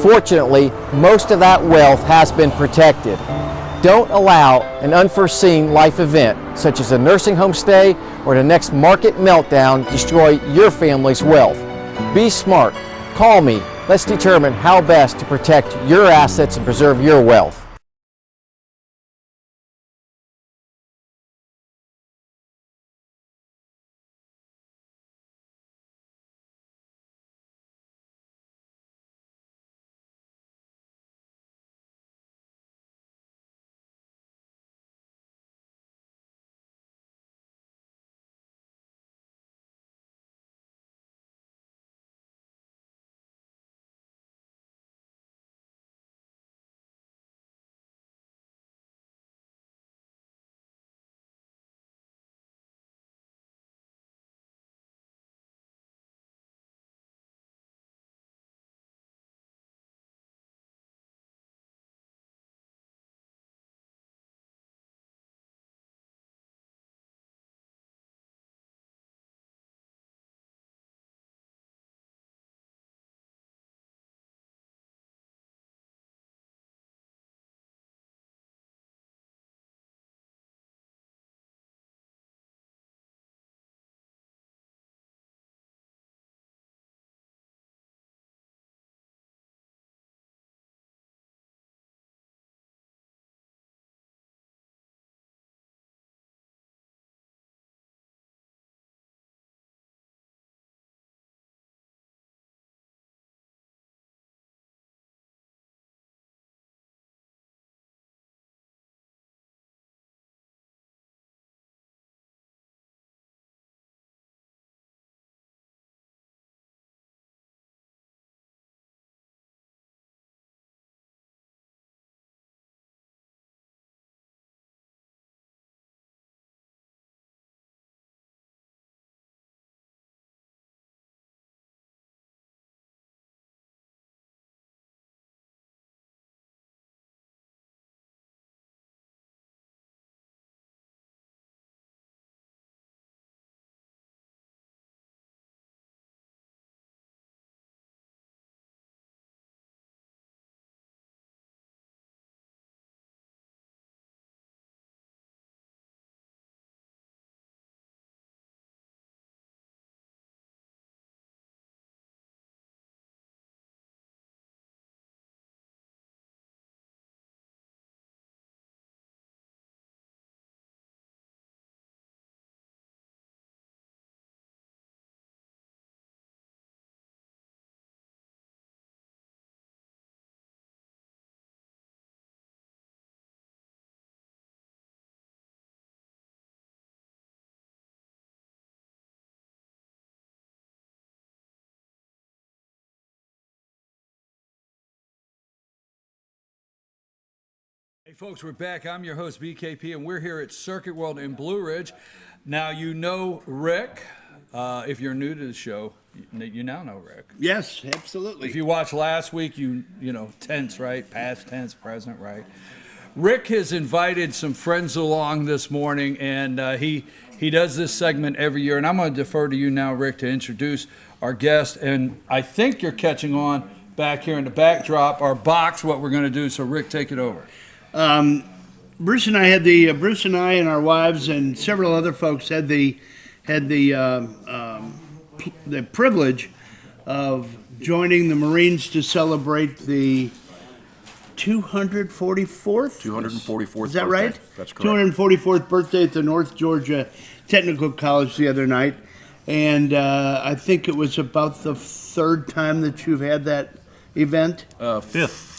Fortunately, most of that wealth has been protected. Don't allow an unforeseen life event, such as a nursing home stay or the next market meltdown, destroy your family's wealth. Be smart. Call me. Let's determine how best to protect your assets and preserve your wealth. Hey folks, we're back. I'm your host BKP, and we're here at Circuit World in Blue Ridge. Now you know Rick. If you're new to the show, you now know Rick. Yes, absolutely. If you watched last week, you know tense, right? Past tense, present, right? Rick has invited some friends along this morning, and he does this segment every year. And I'm going to defer to you now, Rick, to introduce our guest. And I think you're catching on back here in the backdrop, our box, what we're going to do. So Rick, take it over. Bruce and I Bruce and I and our wives and several other folks had the privilege of joining the Marines to celebrate the 244th? 244th. Is that birthday. right? That's correct. 244th birthday at the North Georgia Technical College the other night. And I think it was about the third time that you've had that event?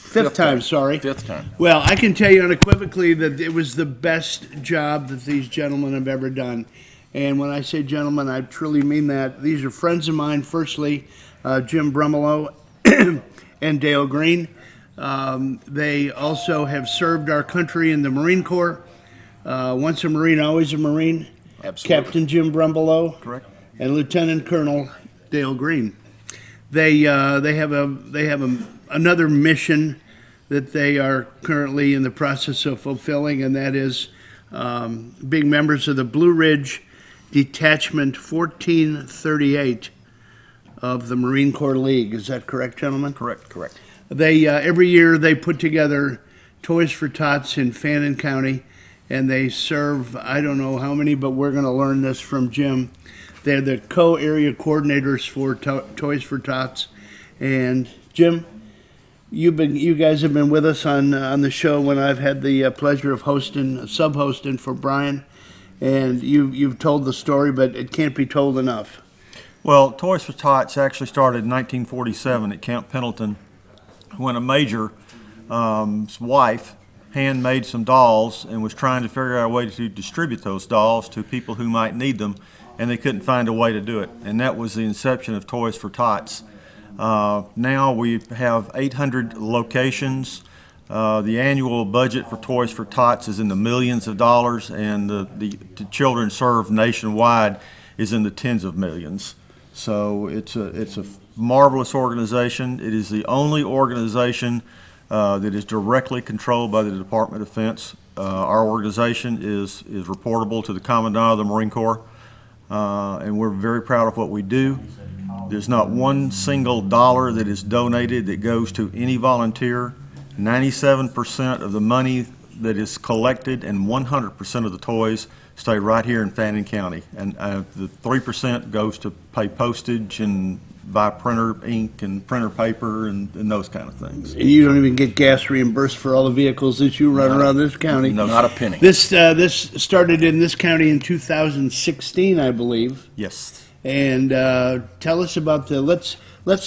Fifth time, sorry. Fifth time. Well, I can tell you unequivocally that it was the best job that these gentlemen have ever done. And when I say gentlemen, I truly mean that. These are friends of mine. Firstly, Jim Brumelo and Dale Green. They also have served our country in the Marine Corps. Once a Marine, always a Marine. Absolutely. Captain Jim Brumelo. Correct. And Lieutenant Colonel Dale Green. They have another mission that they are currently in the process of fulfilling, and that is being members of the Blue Ridge Detachment 1438 of the Marine Corps League. Is that correct, gentlemen? Correct. They every year they put together Toys for Tots in Fannin County, and they serve, I don't know how many, but we're going to learn this from Jim. They're the co-area coordinators for Toys for Tots. And Jim, you guys have been with us on the show when I've had the pleasure of sub-hosting for Brian, and you've told the story, but it can't be told enough. Well, Toys for Tots actually started in 1947 at Camp Pendleton, when a major's wife handmade some dolls and was trying to figure out a way to distribute those dolls to people who might need them, and they couldn't find a way to do it. And that was the inception of Toys for Tots. Now we have 800 locations. The annual budget for Toys for Tots is in the millions of dollars, and the children served nationwide is in the tens of millions. So it's a marvelous organization. It is the only organization that is directly controlled by the Department of Defense. Our organization is reportable to the Commandant of the Marine Corps, and we're very proud of what we do. There's not one single dollar that is donated that goes to any volunteer. 97% of the money that is collected and 100% of the toys stay right here in Fannin County. And the 3% goes to pay postage and buy printer ink and printer paper and those kind of things. And you don't even get gas reimbursed for all the vehicles that you run around this county. No, not a penny. This started in this county in 2016, I believe. Yes. And tell us about let's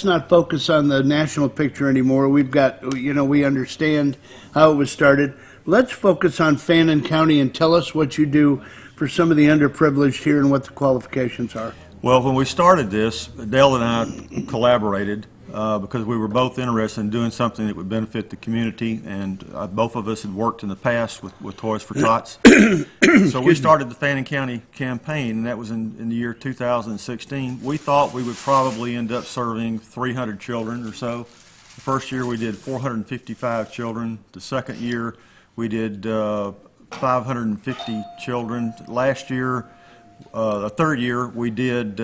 not focus on the national picture anymore. We've got, we understand how it was started. Let's focus on Fannin County and tell us what you do for some of the underprivileged here and what the qualifications are. Well, when we started this, Dale and I collaborated because we were both interested in doing something that would benefit the community, and both of us had worked in the past with Toys for Tots. So we started the Fannin County campaign, and that was in the year 2016. We thought we would probably end up serving 300 children or so. The first year we did 455 children. The second year we did 550 children. Last year, the third year, we did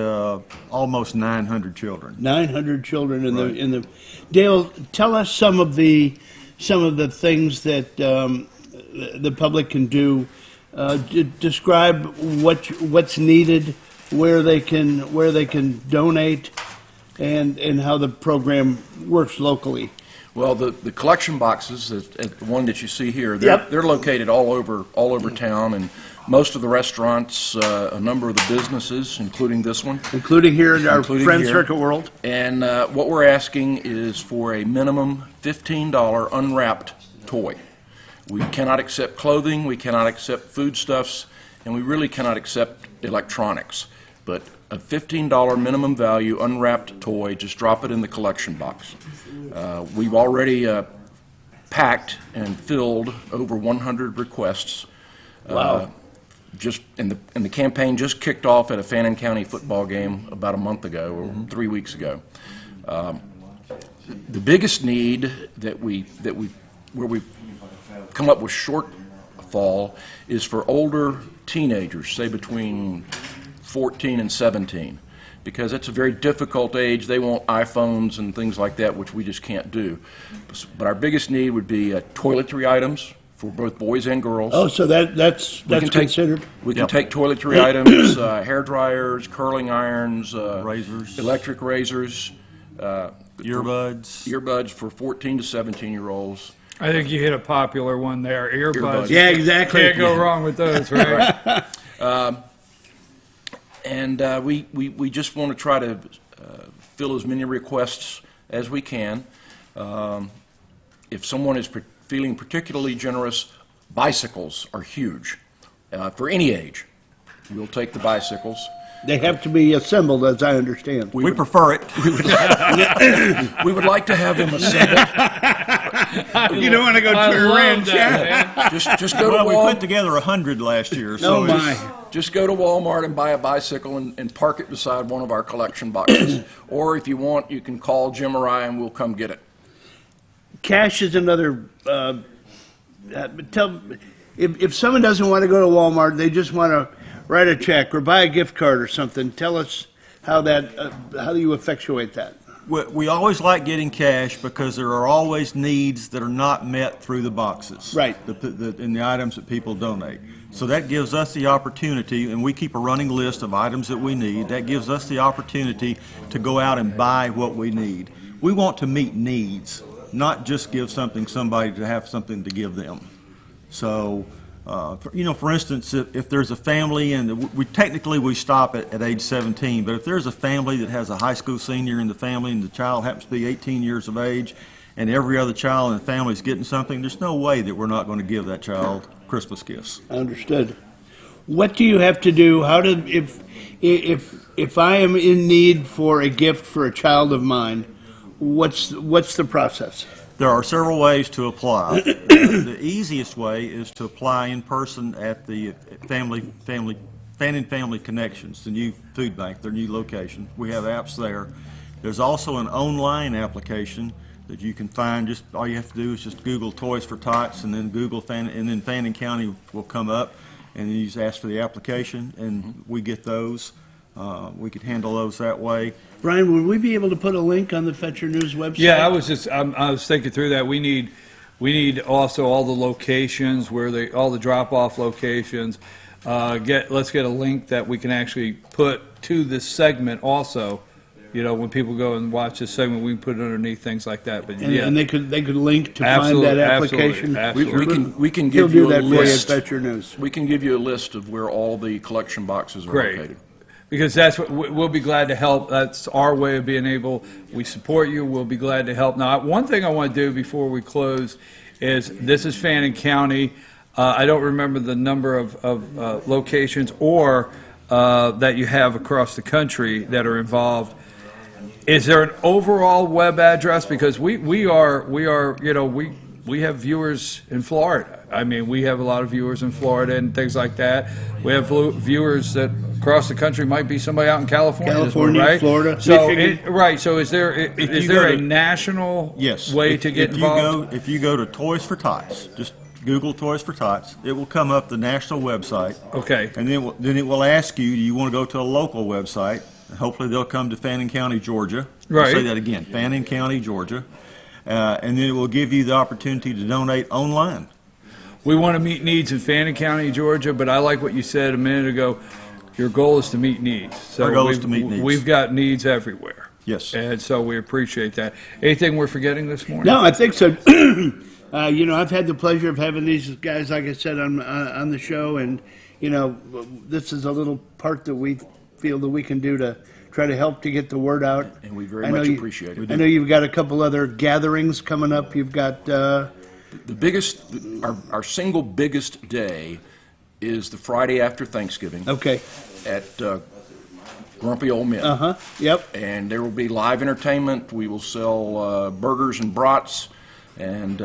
almost 900 children. 900 children in the. Dale, tell us some of the things that the public can do. Describe what's needed, where they can donate, and how the program works locally. Well, the collection boxes, the one that you see here, they're located all over town, and most of the restaurants, a number of the businesses, including this one. Including here at our friend Circuit World. And what we're asking is for a minimum $15 unwrapped toy. We cannot accept clothing, we cannot accept foodstuffs, and we really cannot accept electronics. But a $15 minimum value unwrapped toy, just drop it in the collection box. We've already packed and filled over 100 requests. Wow. And the campaign just kicked off at a Fannin County football game about a month ago or 3 weeks ago. The biggest need where we've come up with shortfall is for older teenagers, say between 14 and 17, because it's a very difficult age. They want iPhones and things like that, which we just can't do. But our biggest need would be toiletry items for both boys and girls. Oh, so that's considered? We can take toiletry items, hair dryers, curling irons, razors, electric razors, earbuds for 14 to 17-year-olds. I think you hit a popular one there. Earbuds. Yeah, exactly. Can't go wrong with those, right? And we just want to try to fill as many requests as we can. If someone is feeling particularly generous, bicycles are huge for any age. We'll take the bicycles. They have to be assembled, as I understand. We prefer it. We would like to have them assembled. You don't want to go to a ranch. Just go to we Walmart. put together 100 last year. Oh, my. Just go to Walmart and buy a bicycle and park it beside one of our collection boxes. Or if you want, you can call Jim or I and we'll come get it. Cash is another. If someone doesn't want to go to Walmart, they just want to write a check or buy a gift card or something. Tell us how do you effectuate that? We always like getting cash because there are always needs that are not met through the boxes. Right. In the items that people donate. So that gives us the opportunity, and we keep a running list of items that we need. That gives us the opportunity to go out and buy what we need. We want to meet needs, not just give somebody to have something to give them. So, for instance, if there's a family, and we stop at age 17, but if there's a family that has a high school senior in the family and the child happens to be 18 years of age, and every other child in the family is getting something, there's no way that we're not going to give that child Christmas gifts. Understood. What do you have to do? If I am in need for a gift for a child of mine, what's the process? There are several ways to apply. The easiest way is to apply in person at the Fannin Family Connections, the new food bank, their new location. We have apps there. There's also an online application that you can find. Just all you have to do is just Google Toys for Tots, and then Google and then Fannin County will come up, and then you just ask for the application, and we get those. We could handle those that way. Brian, would we be able to put a link on the Fetcher News website? Yeah, I was thinking through that. We need also all the locations all the drop-off locations. Let's get a link that we can actually put to this segment also. When people go and watch this segment, we can put it underneath things like that. But and they could link to find that application. Absolutely. We can give you a list. Fetcher News. We can give you a list of where all the collection boxes are located. Because that's what we'll be glad to help. That's our way of being able. We support you. We'll be glad to help. Now, one thing I want to do before we close is this is Fannin County. I don't remember the number of locations or that you have across the country that are involved. Is there an overall web address? Because we have viewers in Florida. I mean, we have a lot of viewers in Florida and things like that. We have viewers that across the country might be somebody out in California, right? Florida, so Michigan. right. So is there a national way to get involved? If you go to Toys for Tots, just Google Toys for Tots, it will come up the national website. Okay. And then it will ask you, do you want to go to a local website? Hopefully they'll come to Fannin County, Georgia. Right. I'll say that again, Fannin County, Georgia. And then it will give you the opportunity to donate online. We want to meet needs in Fannin County, Georgia, but I like what you said a minute ago. Your goal is to meet needs. So our goal is to meet needs. We've got needs everywhere. Yes. And so we appreciate that. Anything we're forgetting this morning? No, I think so. I've had the pleasure of having these guys, like I said, on the show, and this is a little part that we feel that we can do to try to help to get the word out. And we very much appreciate it. I know you've got a couple other gatherings coming up. You've got our single biggest day is the Friday after Thanksgiving. Okay. At Grumpy Old Men. Yep. And there will be live entertainment. We will sell burgers and brats, and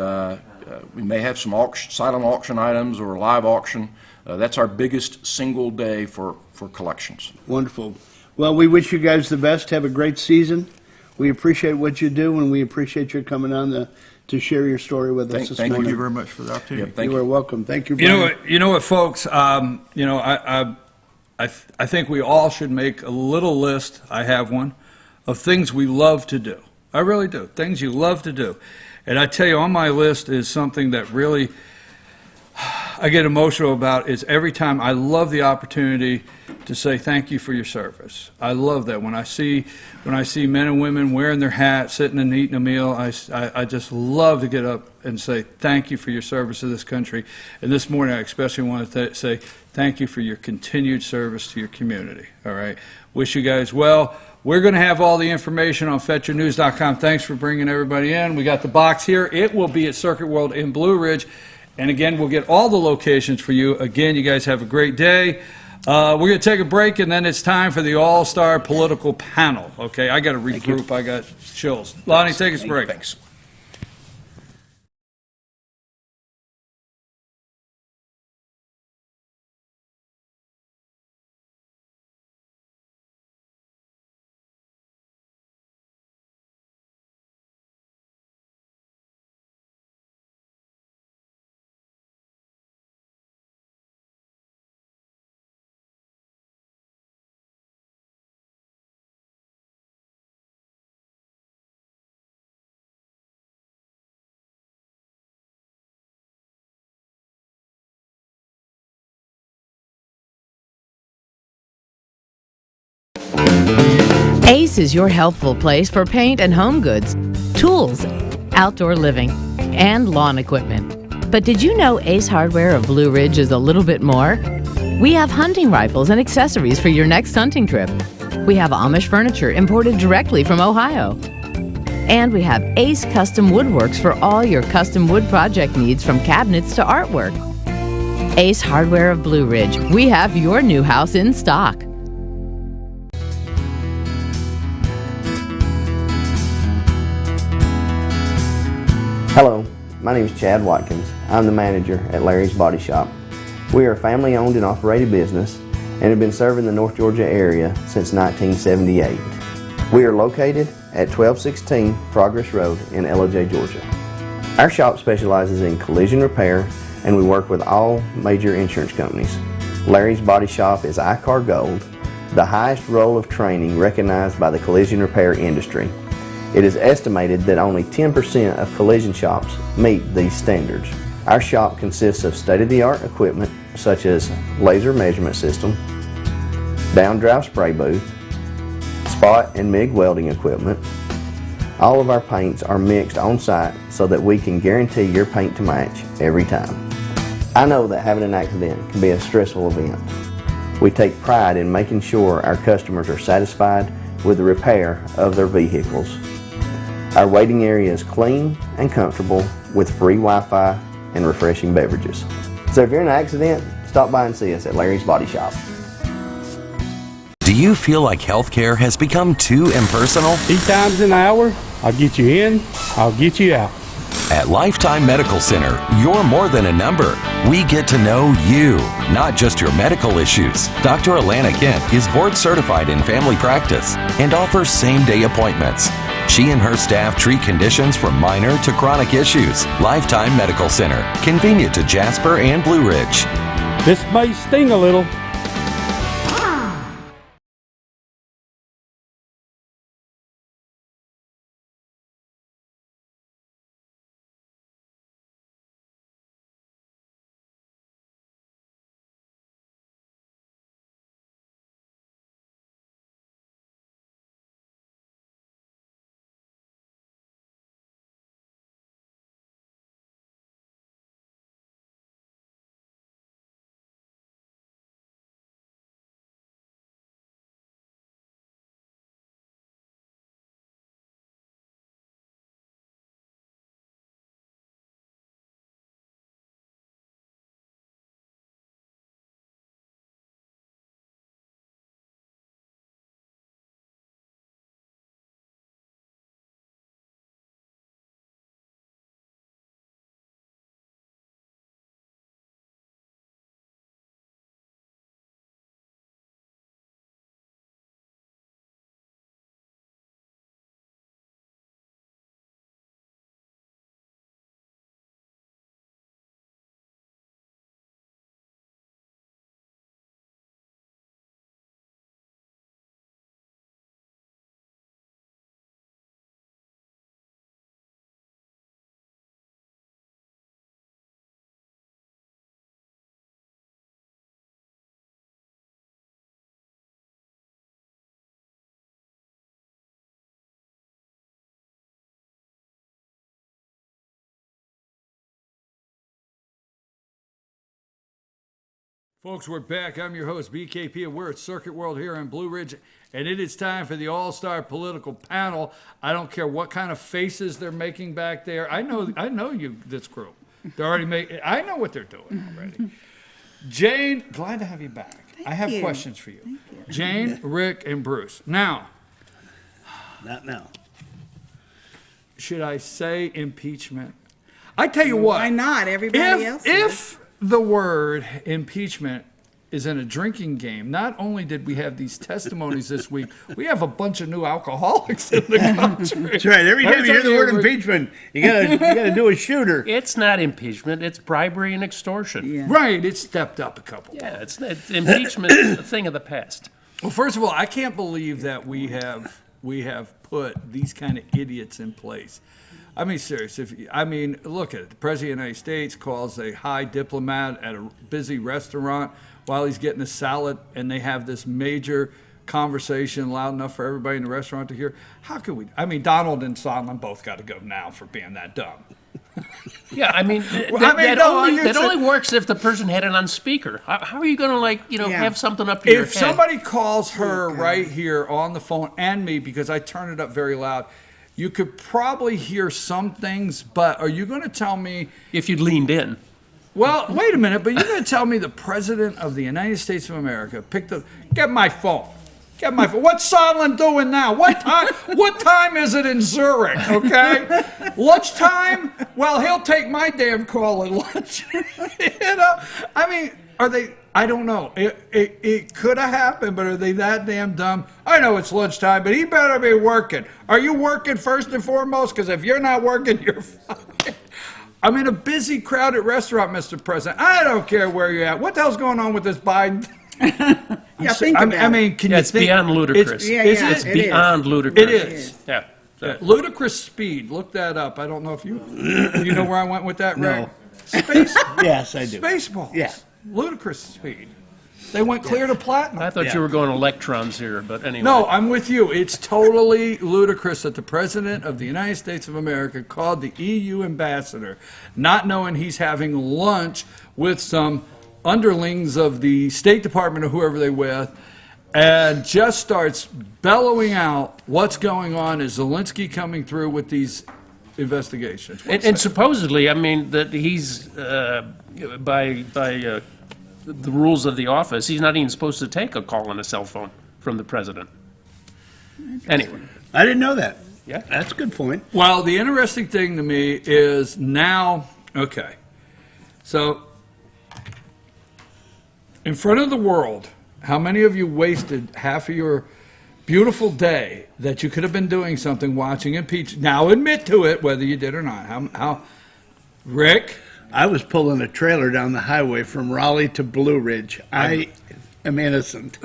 We may have some silent auction items or a live auction. That's our biggest single day for collections. Wonderful. Well, we wish you guys the best. Have a great season. We appreciate what you do, and we appreciate your coming on to share your story with us this Thank morning. Thank you very much for the opportunity. Yeah, thank You you. are welcome. Thank you, You Brian. know what, folks, I think we all should make a little list, I have one, of things we love to do. I really do, things you love to do. And I tell you, on my list is something that really I get emotional about is every time I love the opportunity to say thank you for your service. I love that. When I see men and women wearing their hats, sitting and eating a meal, I just love to get up and say thank you for your service to this country. And this morning I especially want to say thank you for your continued service to your community. All right. Wish you guys well. We're going to have all the information on FetcherNews.com. Thanks for bringing everybody in. We got the box here. It will be at Circuit World in Blue Ridge. And again, we'll get all the locations for you. Again, you guys have a great day. We're going to take a break, and then it's time for the All-Star Political Panel. Okay, I got to regroup. I got chills. Lonnie, take us a break. Thanks. Ace is your healthful place for paint and home goods, tools, outdoor living, and lawn equipment. But did you know Ace Hardware of Blue Ridge is a little bit more? We have hunting rifles and accessories for your next hunting trip. We have Amish furniture imported directly from Ohio. And we have Ace Custom Woodworks for all your custom wood project needs, from cabinets to artwork. Ace Hardware of Blue Ridge. We have your new house in stock. Hello, my name is Chad Watkins. I'm the manager at Larry's Body Shop. We are a family-owned and operated business and have been serving the North Georgia area since 1978. We are located at 1216 Progress Road in Ellijay, Georgia. Our shop specializes in collision repair, and we work with all major insurance companies. Larry's Body Shop is ICAR Gold, the highest role of training recognized by the collision repair industry. It is estimated that only 10% of collision shops meet these standards. Our shop consists of state-of-the-art equipment such as laser measurement system, down-drive spray booth, spot and MIG welding equipment. All of our paints are mixed on-site so that we can guarantee your paint to match every time. I know that having an accident can be a stressful event. We take pride in making sure our customers are satisfied with the repair of their vehicles. Our waiting area is clean and comfortable with free Wi-Fi and refreshing beverages. So if you're in an accident, stop by and see us at Larry's Body Shop. Do you feel like healthcare has become too impersonal? 8 times an hour, I'll get you in, I'll get you out. At Lifetime Medical Center, you're more than a number. We get to know you, not just your medical issues. Dr. Alana Kent is board certified in family practice and offers same-day appointments. She and her staff treat conditions from minor to chronic issues. Lifetime Medical Center, convenient to Jasper and Blue Ridge. This may sting a little, Folks, we're back. I'm your host, BKP, and we're at Circuit World here in Blue Ridge, and it is time for the all-star political panel. I don't care what kind of faces they're making back there. I know you, this group. They're already I know what they're doing already. Jane, glad to have you back. I have questions for you. Jane, Rick, and Bruce. Now. Not now. Should I say impeachment? I tell you what. Why not? Everybody else is. If the word impeachment is in a drinking game, not only did we have these testimonies this week, we have a bunch of new alcoholics in the country. That's right. Every time you hear the word impeachment, you gotta do a shooter. It's not impeachment. It's bribery and extortion. Yeah. Right. It's stepped up a couple. Yeah, it's impeachment is a thing of the past. Well, first of all, I can't believe that we have put these kind of idiots in place. I mean, seriously. Look at it. The President of the United States calls a high diplomat at a busy restaurant while he's getting a salad, and they have this major conversation loud enough for everybody in the restaurant to hear. How could we? I mean, Donald and Sondland both got to go now for being that dumb. Yeah, I mean, that only works if the person had it on speaker. How are you going to, have something up to your head? If somebody calls her right here on the phone and me, because I turn it up very loud, you could probably hear some things, but are you going to tell me... If you'd leaned in. Well, wait a minute, but you're going to tell me the President of the United States of America get my phone. Get my phone. What's Sondland doing now? What time is it in Zurich, okay? Lunchtime? Well, he'll take my damn call at lunch. I mean, are they... I don't know. It could have happened, but are they that damn dumb? I know it's lunchtime, but he better be working. Are you working first and foremost? Because if you're not working, you're fired. I'm in a busy, crowded restaurant, Mr. President. I don't care where you're at. What the hell's going on with this Biden? Think about it. I mean, can you it's think? beyond ludicrous. It's beyond ludicrous. It is. Yeah. Ludicrous speed. Look that up. I don't know if you know where I went with that, Rick? No. Space. Yes, I do. Spaceballs. Yeah. Ludicrous speed. They went clear to platinum. I thought you were going electrons here, but anyway. No, I'm with you. It's totally ludicrous that the President of the United States of America called the EU ambassador, not knowing he's having lunch with some underlings of the State Department or whoever they're with, and just starts bellowing out what's going on. Is Zelensky coming through with these investigations? And supposedly, I mean, that he's, by the rules of the office, he's not even supposed to take a call on a cell phone from the president. Anyway. I didn't know that. Yeah. That's a good point. Well, the interesting thing to me is now, okay, so in front of the world, how many of you wasted half of your beautiful day that you could have been doing something watching impeachment? Now admit to it, whether you did or not. How Rick? I was pulling a trailer down the highway from Raleigh to Blue Ridge. I am innocent.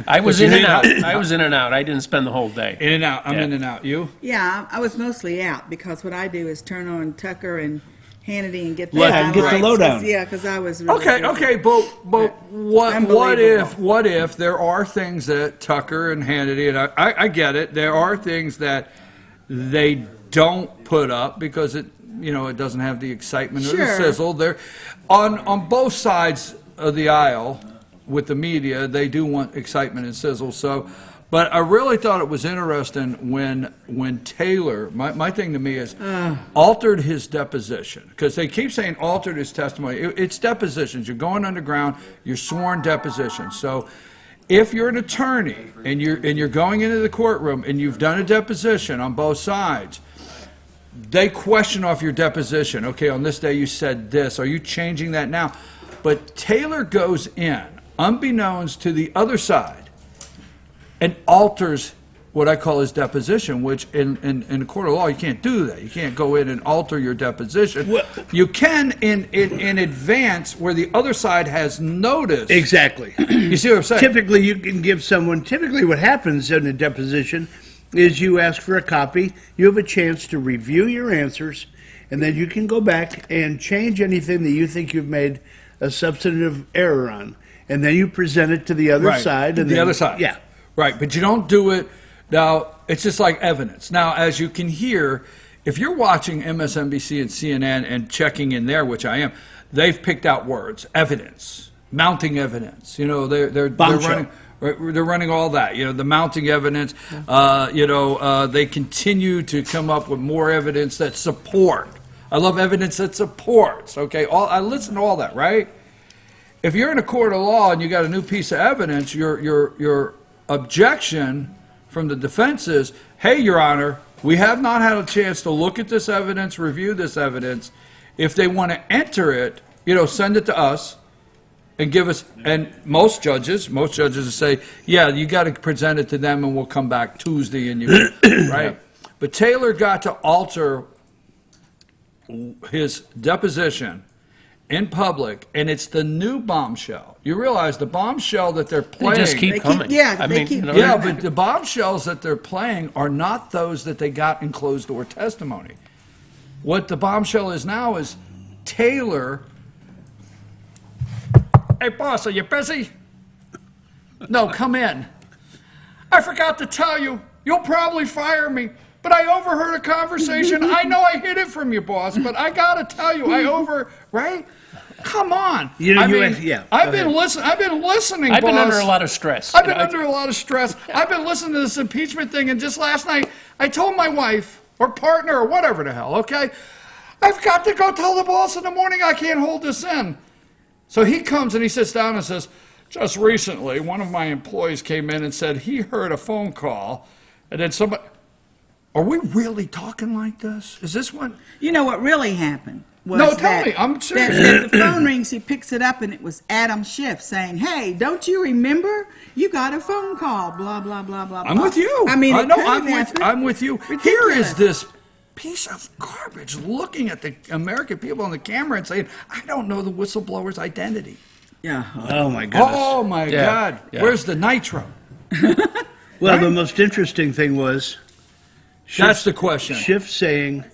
I was in and out. I didn't spend the whole day. In and out. I'm in and out. You? Yeah, I was mostly out because what I do is turn on Tucker and Hannity and get the the lowdown. Yeah, because I was really Okay, but what if there are things that Tucker and Hannity, and I get it, there are things that they don't put up because it doesn't have the excitement or the sizzle. They're on both sides of the aisle with the media. They do want excitement and sizzle. So, but I really thought it was interesting when Taylor. My thing to me is altered his deposition, because they keep saying altered his testimony. It's depositions. You're going underground. You're sworn depositions. So, if you're an attorney and you're going into the courtroom and you've done a deposition on both sides, they question off your deposition. Okay, on this day you said this. Are you changing that now? But Taylor goes in, unbeknownst to the other side, and alters what I call his deposition, which in the court of law, you can't do that. You can't go in and alter your deposition. Well, you can in advance where the other side has noticed. Exactly. You see what I'm saying? Typically, you can give someone, what happens in a deposition is you ask for a copy, you have a chance to review your answers, and then you can go back and change anything that you think you've made a substantive error on. And then you present it to the other side. And the other side. Yeah. Right, but you don't do it. Now, it's just like evidence. Now, as you can hear, if you're watching MSNBC and CNN and checking in there, which I am, they've picked out words, evidence. mounting evidence. You know, they're Bombshell. running all that. You know, the mounting evidence. They continue to come up with more evidence that support. I love evidence that supports. Okay, I listen to all that, right? If you're in a court of law and you got a new piece of evidence, your objection from the defense is, hey, Your Honor, we have not had a chance to look at this evidence, review this evidence. If they want to enter it, send it to us and give us, and most judges will say, yeah, you got to present it to them and we'll come back Tuesday and you, right? But Taylor got to alter his deposition in public, and it's the new bombshell. You realize the bombshell that they're playing. They just keep coming. But the bombshells that they're playing are not those that they got in closed-door testimony. What the bombshell is now is Taylor. Hey, boss, are you busy? No, come in. I forgot to tell you, you'll probably fire me. But I overheard a conversation. I know I hid it from you, boss, but I gotta tell you, right? Come on. I've been listening. I've been under a lot of stress. I've been under a lot of stress. I've been listening to this impeachment thing, and just last night, I told my wife or partner or whatever the hell. Okay, I've got to go tell the boss in the morning I can't hold this in. So he comes and he sits down and says, just recently, one of my employees came in and said he heard a phone call, and then somebody. Are we really talking like this? Is this one? You know what really happened? No, tell me. I'm serious. That the phone rings, he picks it up, and it was Adam Schiff saying, hey, don't you remember? You got a phone call, blah, blah, blah, blah, blah. I'm with you. I mean, I'm with you. Ridiculous. Here is this piece of garbage looking at the American people on the camera and saying, I don't know the whistleblower's identity. Yeah. Oh, my goodness. Oh, my God. Yeah. Where's the nitro? Well, the most interesting thing was... That's the question. Schiff saying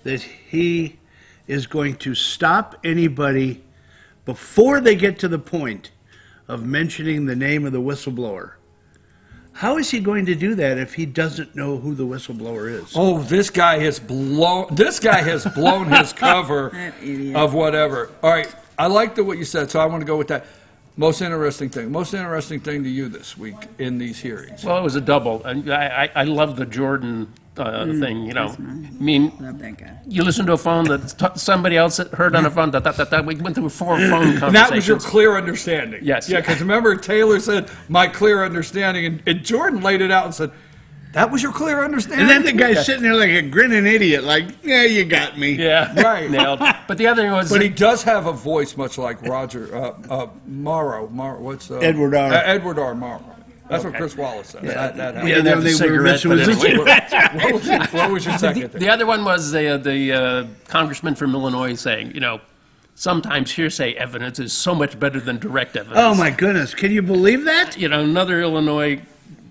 that he is going to stop anybody before they get to the point of mentioning the name of the whistleblower. How is he going to do that if he doesn't know who the whistleblower is? Oh, this guy has blown his cover of whatever. All right, I like what you said, so I want to go with that. Most interesting thing to you this week in these hearings. Well, it was a double. I love the Jordan thing, I mean, love that guy. You listen to a phone that somebody else heard on a phone, we went through 4 phone conversations. And that was your clear understanding. Yes. Yeah, because remember Taylor said, my clear understanding, and Jordan laid it out and said, that was your clear understanding? And then the guy's sitting there like a grinning idiot, like, yeah, you got me. Yeah, right. Nailed. But the other thing was... But he does have a voice much like Roger Morrow. What's Edward R. Edward R. Morrow. That's what Chris Wallace says. That what was your second thing? The other one was the congressman from Illinois saying, sometimes hearsay evidence is so much better than direct evidence. Oh, my goodness. Can you believe that? Another Illinois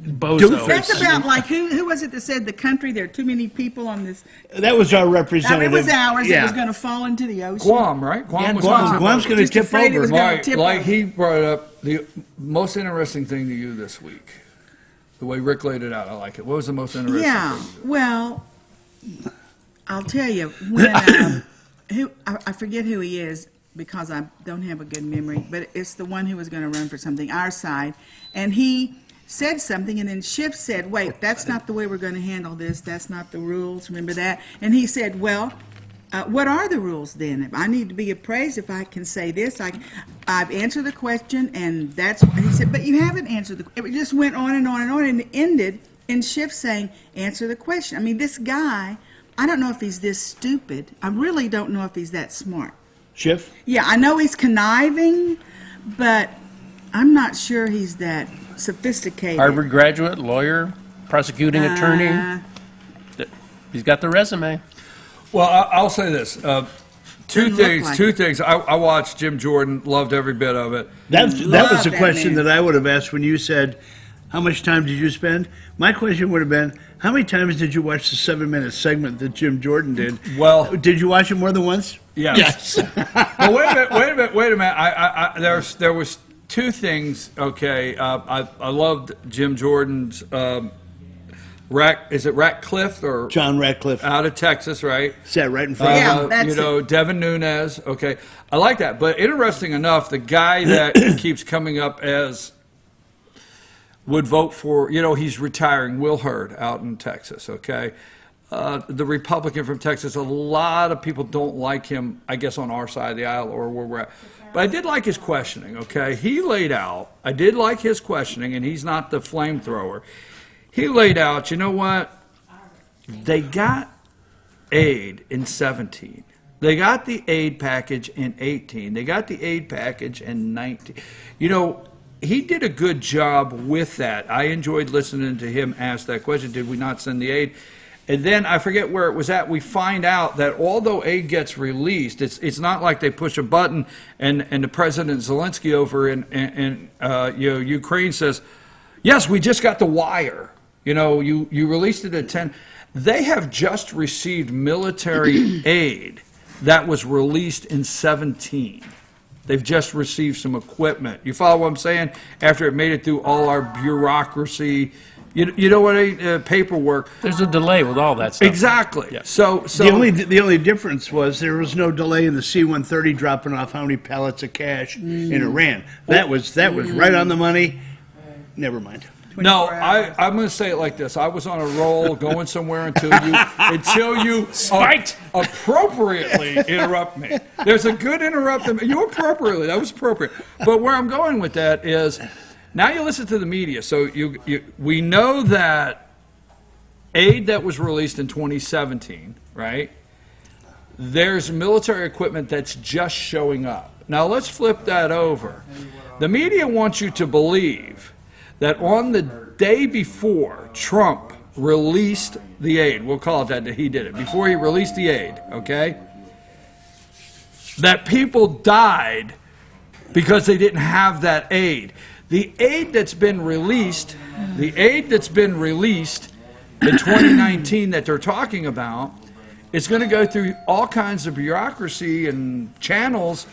bozo. That's about like, who was it that said the country, there are too many people on this? That was our representative. It was ours. Yeah. It was going to fall into the ocean. Guam, right? Guam's going to tip over. Like he brought up the most interesting thing to you this week. The way Rick laid it out, I like it. What was the most interesting thing to you? Well, I'll tell you, when I forget who he is because I don't have a good memory, but it's the one who was going to run for something, our side, and he said something, and then Schiff said, wait, that's not the way we're going to handle this. That's not the rules. Remember that? And he said, well, what are the rules then? If I need to be appraised, if I can say this, I've answered the question, and he said, but you haven't answered it just went on and on and on, and it ended in Schiff saying, answer the question. I mean, this guy, I don't know if he's this stupid. I really don't know if he's that smart. Schiff? Yeah, I know he's conniving, but I'm not sure he's that sophisticated. Harvard graduate, lawyer, prosecuting attorney. He's got the resume. Well, I'll say this. Two things. I watched Jim Jordan, loved every bit of it. That was the question that I would have asked when you said, how much time did you spend? My question would have been, how many times did you watch the 7-minute segment that Jim Jordan did? Well, did you watch it more than once? Yes. Well, wait a minute. There was 2 things. Okay, I loved Jim Jordan's Is it Ratcliffe or John Ratcliffe. out of Texas, right? Sat right in front of Yeah, him. that's Devin Nunes. Okay, I like that. But interesting enough, the guy that keeps coming up as would vote for, he's retiring, Will Hurd out in Texas. Okay, the Republican from Texas. A lot of people don't like him, I guess, on our side of the aisle or where we're at. But I did like his questioning. Okay, he laid out. I did like his questioning, and he's not the flamethrower. He laid out, you know what? They got aid in 17. They got the aid package in 18. They got the aid package in 19. He did a good job with that. I enjoyed listening to him ask that question, did we not send the aid? And then I forget where it was at. We find out that although aid gets released, it's not like they push a button and the President Zelensky over in Ukraine says, yes, we just got the wire. You released it at 10. They have just received military aid that was released in 17. They've just received some equipment. You follow what I'm saying? After it made it through all our bureaucracy, you know what, paperwork. There's a delay with all that stuff. Exactly. Yeah. So The only difference was there was no delay in the C-130 dropping off how many pallets of cash in Iran. That was right on the money. Never mind. No, I'm going to say it like this. I was on a roll going somewhere until you Spiked. Appropriately interrupt me. There's a good interrupt. You appropriately. That was appropriate. But where I'm going with that is now you listen to the media. So we know that aid that was released in 2017, right? There's military equipment that's just showing up. Now let's flip that over. The media wants you to believe that on the day before Trump released the aid, we'll call it that he did it, before he released the aid, okay, that people died because they didn't have that aid. The aid that's been released in 2019 that they're talking about is going to go through all kinds of bureaucracy and channels.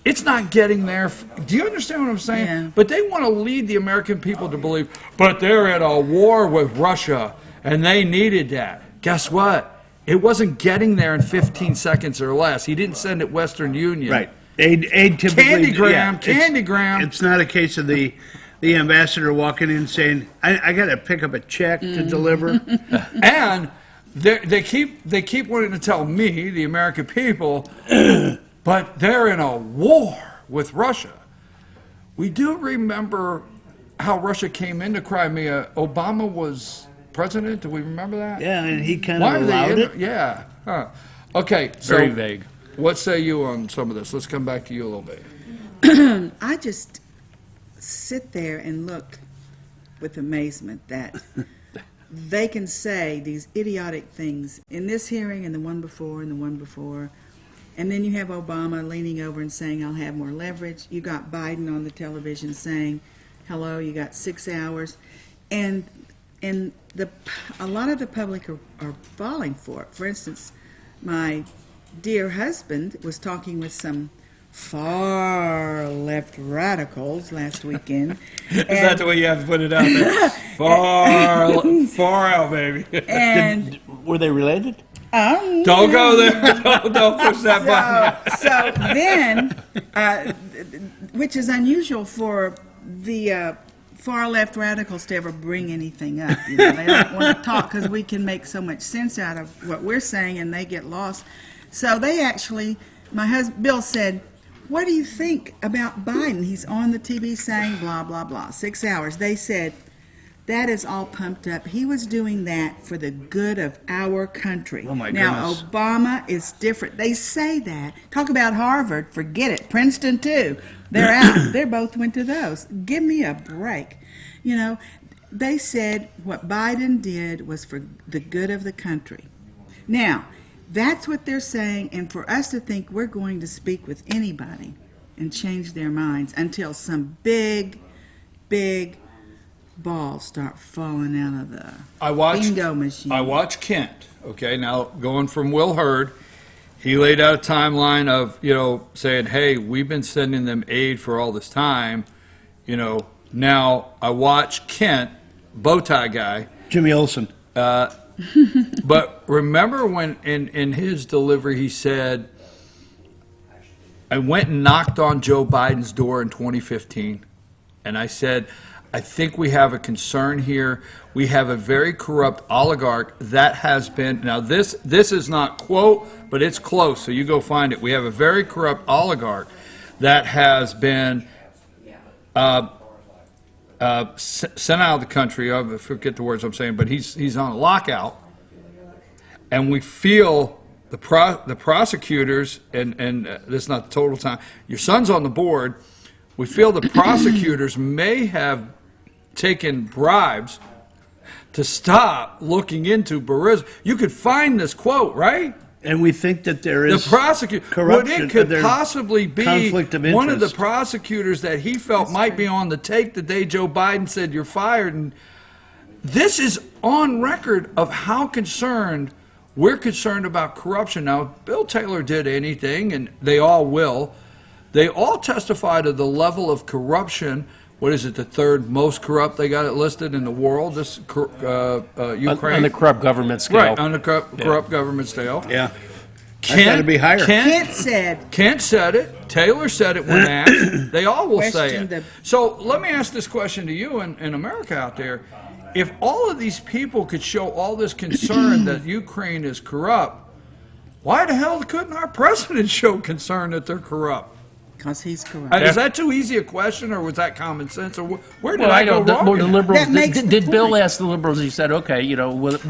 It's not getting there. Do you understand what I'm saying? Yeah. But they want to lead the American people to believe, but they're at a war with Russia, and they needed that. Guess what? It wasn't getting there in 15 seconds or less. He didn't send it Western Union. Right. Aid typically... Candygram. It's not a case of the ambassador walking in saying, I got to pick up a check to deliver. And they keep wanting to tell me, the American people, but they're in a war with Russia. We do remember how Russia came into Crimea. Obama was president. Do we remember that? Yeah, and he kind of allowed it. Yeah. Huh. Okay. So Very vague. What say you on some of this? Let's come back to you a little bit. I just sit there and look with amazement that they can say these idiotic things in this hearing and the one before and the one before. And then you have Obama leaning over and saying, I'll have more leverage. You got Biden on the television saying, hello, you got 6 hours. And a lot of the public are falling for it. For instance, my dear husband was talking with some far left radicals last weekend. Is that the way you have to put it out there? Far out, baby. And were they related? Don't go there. Don't push that button. So then, which is unusual for the far left radicals to ever bring anything up. They don't want to talk because we can make so much sense out of what we're saying, and they get lost. So they actually, my husband Bill said, "What do you think about Biden? He's on the TV saying blah blah blah. 6 hours." They said, that is all pumped up. He was doing that for the good of our country. Oh, my now, goodness. Obama is different. They say that. Talk about Harvard. Forget it. Princeton, too. They're out. They both went to those. Give me a break. They said what Biden did was for the good of the country. Now, that's what they're saying, and for us to think we're going to speak with anybody and change their minds until some big balls start falling out of the bingo machine. I watched Kent. Okay, now going from Will Hurd, he laid out a timeline of saying, "Hey, we've been sending them aid for all this time." Now I watched Kent, bow tie guy, Jimmy Olsen. But remember when in his delivery he said, I went and knocked on Joe Biden's door in 2015, and I said, I think we have a concern here. We have a very corrupt oligarch that has been, now this is not quote, but it's close, so you go find it. We have a very corrupt oligarch that has been sent out of the country. I forget the words I'm saying, but he's on a lockout, and we feel the prosecutors, and this is not the total time. Your son's on the board. We feel the prosecutors may have taken bribes to stop looking into Burisma. You could find this quote, right? And we think that there is the prosecutor. corruption. What it could there's possibly be conflict of interest. one of the prosecutors that he felt might be on the take the day Joe Biden said you're fired. And this is on record of how concerned we're concerned about corruption. Now, if Bill Taylor did anything, and they all will, they all testify to the level of corruption. What is it, the third most corrupt? They got it listed in the world, this Ukraine. On the corrupt government scale. Right, on the corrupt government scale. Yeah. That's got to be higher. Kent said. Kent said it. Taylor said it when asked. They all will say it. Questioned So let me ask this question to you in America out there. If all of these people could show all this concern that Ukraine is corrupt, why the hell couldn't our president show concern that they're corrupt? Because he's corrupt. Is that too easy a question, or was that common sense, or where did Well, I go wrong? The liberals That makes the did Bill point. ask the liberals? He said, "Okay, you know what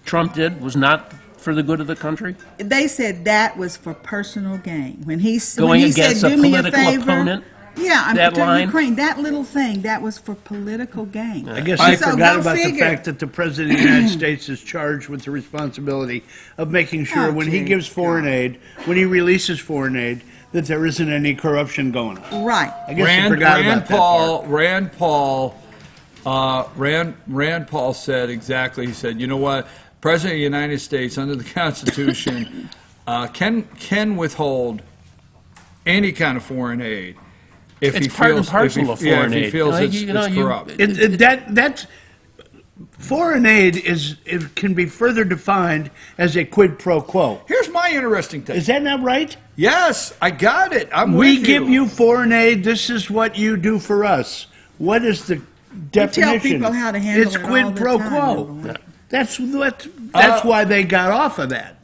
Trump did was not for the good of the country." They said that was for personal gain. When he Going when he against said, a "Do me a political favor," opponent? Yeah, I'm That to line? Ukraine. That little thing, that was for political gain. I guess I I forgot go about the figure. fact that the President of the United States is charged with the responsibility of making sure Oh, when he gee, gives foreign aid, when he releases foreign aid, that there isn't any corruption going on. Right. I guess I forgot about that part. Rand Paul said exactly. He said, "You know what? President of the United States, under the Constitution, can withhold any kind of foreign aid if It's he part and feels parcel of foreign if he aid. feels You know, it's you- corrupt." That's foreign aid it can be further defined as a quid pro quo. Here's my interesting thing. Is that not right? Yes, I got it. I'm We with give you foreign aid. This is what you do for us. What is the definition? people how to handle it's it quid all the pro time, quo. number one. That's why they got off of that.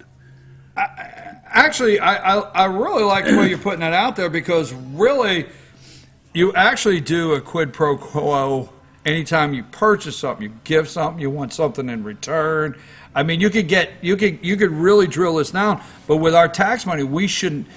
Actually, I really like the way you're putting that out there, because really, you actually do a quid pro quo anytime you purchase something, you give something, you want something in return. I mean, you could really drill this down, but with our tax money, we shouldn't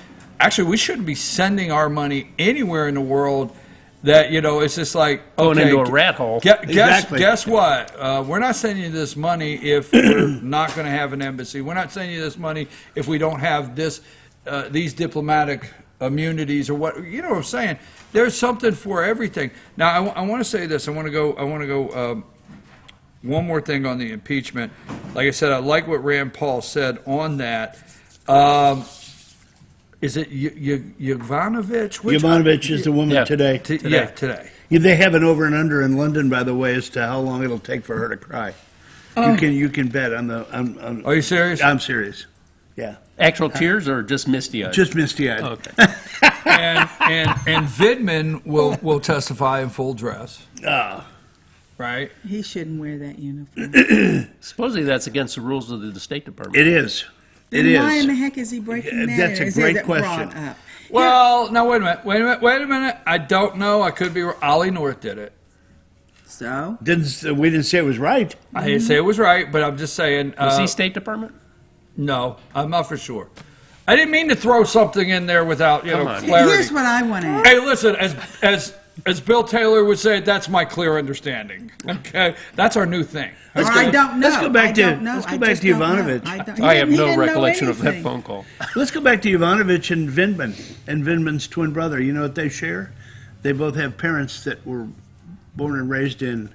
be sending our money anywhere in the world that, it's just like, Going okay, into a rat hole. Exactly. Guess what? We're not sending you this money if we're not going to have an embassy. We're not sending you this money if we don't have these diplomatic immunities or what. You know what I'm saying? There's something for everything. Now, I want to say this. I want to go. One more thing on the impeachment. Like I said, I like what Rand Paul said on that. Is it Yovanovitch? Yovanovitch is the woman today. Today. Yeah, they have an over and under in London, by the way, as to how long it'll take for her to cry. You can bet on the. Are you serious? I'm serious. Yeah. Actual tears or just misty-eyed? Just misty-eyed. Okay. and Vidman will testify in full dress. Right? He shouldn't wear that uniform. Supposedly that's against the rules of the State Department. It is. It Then is. why in the heck is he breaking that? That's or a is great it brought question. up? Well, now wait a minute. I don't know. I could be wrong. Ollie North did it. So? We didn't say it was right. I didn't say it was right, but I'm just saying. Was he State Department? No, I'm not for sure. I didn't mean to throw something in there without clarity. Here's what I want to ask. Hey, listen, as Bill Taylor would say, that's my clear understanding. Okay, that's our new thing. I don't know. Let's go back to Yovanovitch. Yovanovitch. I have no recollection of that phone call. Let's go back to Yovanovitch and Vindman's twin brother. You know what they share? They both have parents that were born and raised in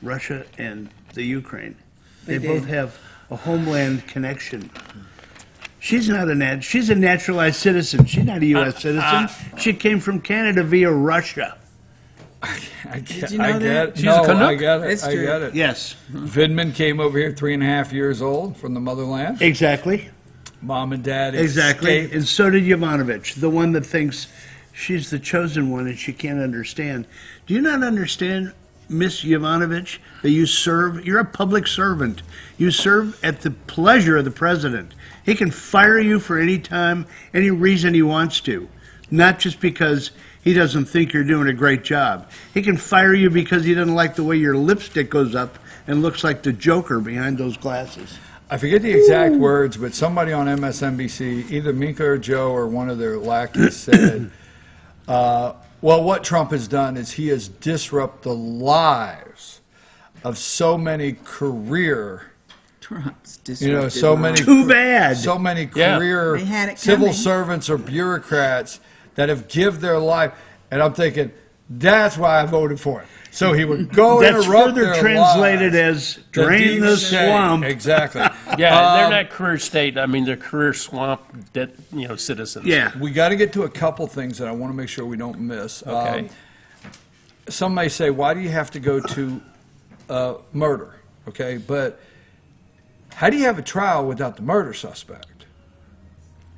Russia and the Ukraine. They both have a homeland connection. She's a naturalized citizen. She's not a U.S. citizen. She came from Canada via Russia. Did you know that? She's a Canuck? I get it. It's I true. get it. Yes, Vindman came over here 3.5 years old from the motherland. exactly. Mom and dad Exactly. escaped. And so did Yovanovitch, the one that thinks she's the chosen one and she can't understand. Do you not understand, Miss Yovanovitch, that you're a public servant. You serve at the pleasure of the president. He can fire you for any time, any reason he wants to, not just because he doesn't think you're doing a great job. He can fire you because he doesn't like the way your lipstick goes up and looks like the Joker behind those glasses. I forget the exact words, but somebody on MSNBC, either Minka or Joe or one of their lackeys said, well, what Trump has done is he has disrupted the lives of so many career, Trump's disrupted. so many, Too bad. so many Yeah. career They had it civil coming. servants or bureaucrats that have give their life. And I'm thinking, that's why I voted for him. So he would go That's interrupt further their translated lives. as drain deep the state. swamp. Exactly. Yeah, they're not career state. I mean, they're career swamp, citizens. Yeah. We got to get to a couple things that I want to make sure we don't miss. Okay. Some may say, why do you have to go to murder? Okay, but how do you have a trial without the murder suspect?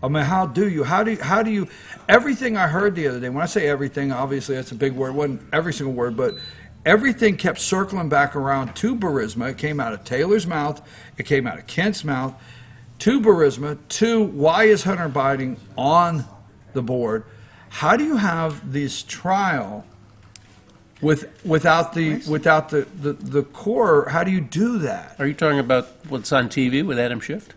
I mean, how do you, everything I heard the other day, when I say everything, obviously that's a big word, it wasn't every single word, but everything kept circling back around to Burisma. It came out of Taylor's mouth, it came out of Kent's mouth, to Burisma, to why is Hunter Biden on the board? How do you have this trial without the core? How do you do that? Are you talking about what's on TV with Adam Schiff?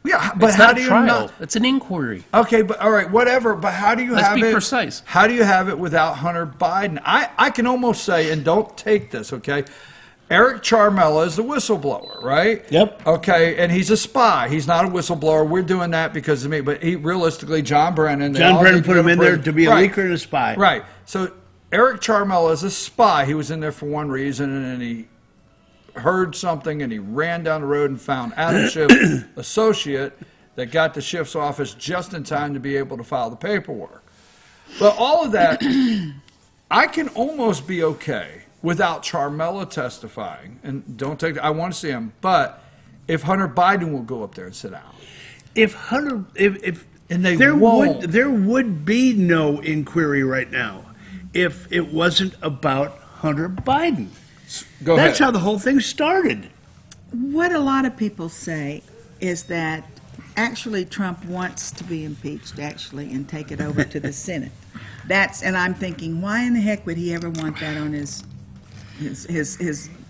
Yeah, but It's how not do a you trial. not? It's an inquiry. Okay, but all right, whatever. But how do you Let's have be it? precise. How do you have it without Hunter Biden? I can almost say, and don't take this, okay? Eric Charmella is the whistleblower, right? Yep. Okay, and he's a spy. He's not a whistleblower. We're doing that because of me. But realistically, John Brennan. they all John Brennan need to put go him to in there prison. to be a Right. leaker and a spy. Right. So Eric Charmella is a spy. He was in there for one reason, and he heard something, and he ran down the road and found Adam Schiff, associate, that got to Schiff's office just in time to be able to file the paperwork. But all of that, I can almost be okay without Charmella testifying. And don't take, I want to see him, but if Hunter Biden will go up there and sit down. If Hunter, if And they there won't. there would be no inquiry right now if it wasn't about Hunter Biden. Go That's ahead. how the whole thing started. What a lot of people say is that actually Trump wants to be impeached, and take it over to the Senate. And I'm thinking, why in the heck would he ever want that on his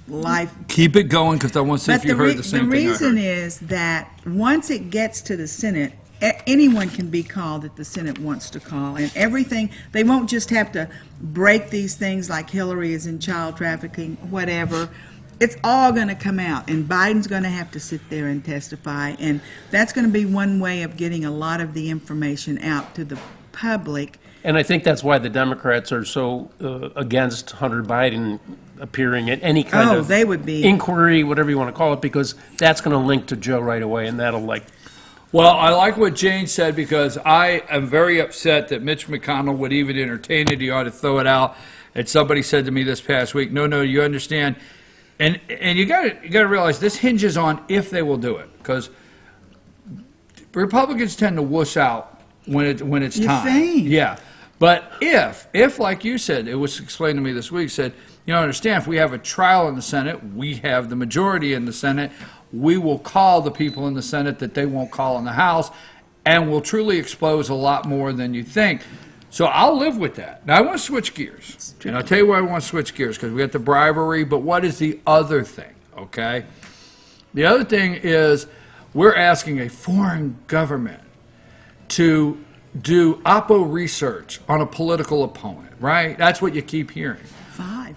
life? Keep it going because I want to see if you heard the same the thing I reason heard. is that once it gets to the Senate, anyone can be called that the Senate wants to call, and everything. They won't just have to break these things like Hillary is in child trafficking, whatever. It's all going to come out, and Biden's going to have to sit there and testify, and that's going to be one way of getting a lot of the information out to the public. And I think that's why the Democrats are so against Hunter Biden appearing at any kind of they would be inquiry, whatever you want to call it, because that's going to link to Joe right away, and that'll Well, I like what Jane said because I am very upset that Mitch McConnell would even entertain it. He ought to throw it out. And somebody said to me this past week, no, you understand. And you got to realize this hinges on if they will do it, because Republicans tend to wuss out when it's You time. think? Yeah, but if like you said, it was explained to me this week. Said understand if we have a trial in the Senate, we have the majority in the Senate. We will call the people in the Senate that they won't call in the House, and we'll truly expose a lot more than you think. So I'll live with that. Now I want to switch gears, and I'll tell you why I want to switch gears, because we got the bribery, but what is the other thing, okay? The other thing is we're asking a foreign government to do Oppo research on a political opponent, right? That's what you keep hearing.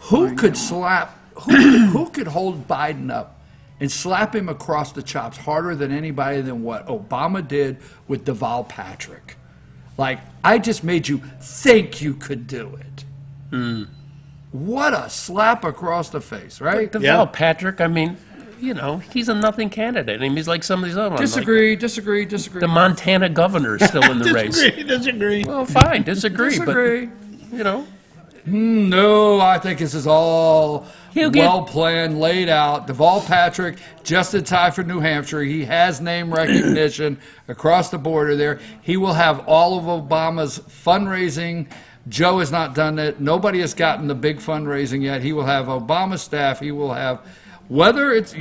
Who could who could hold Biden up and slap him across the chops harder than anybody than what Obama did with Deval Patrick? Like, I just made you think you could do it. What a slap across the face, right? Deval Patrick, I mean, he's a nothing candidate. I mean, he's like some of these other ones. Disagree. The Montana governor is still in the race. Disagree. Well, fine, disagree. Disagree. But, No, I think this is all well planned, laid out. Deval Patrick just in time for New Hampshire. He has name recognition across the border there. He will have all of Obama's fundraising. Joe has not done it. Nobody has gotten the big fundraising yet. He will have Obama's staff. He will have, whether it's,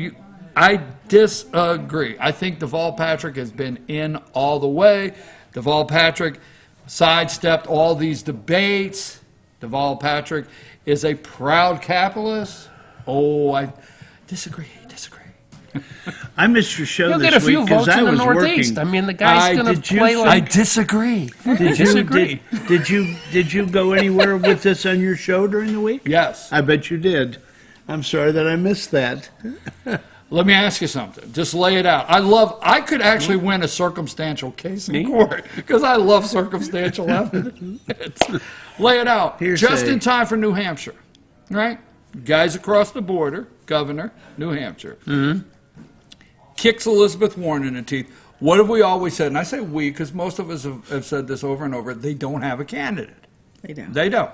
I disagree. I think Deval Patrick has been in all the way. Deval Patrick sidestepped all these debates. Deval Patrick is a proud capitalist. Oh, I disagree. I missed your show He'll this get a few week because votes I in the was Northeast. working. I mean, the guy's going to play like... I disagree. Did you go anywhere with this on your show during the week? Yes. I bet you did. I'm sorry that I missed that. Let me ask you something. Just lay it out. I could actually win a circumstantial case in court because I love circumstantial evidence. Lay it out. Just in time for New Hampshire, right? Guys across the border, governor, New Hampshire. Mm-hmm. Kicks Elizabeth Warren in the teeth. What have we always said? And I say we because most of us have said this over and over. They don't have a candidate. They don't. They don't.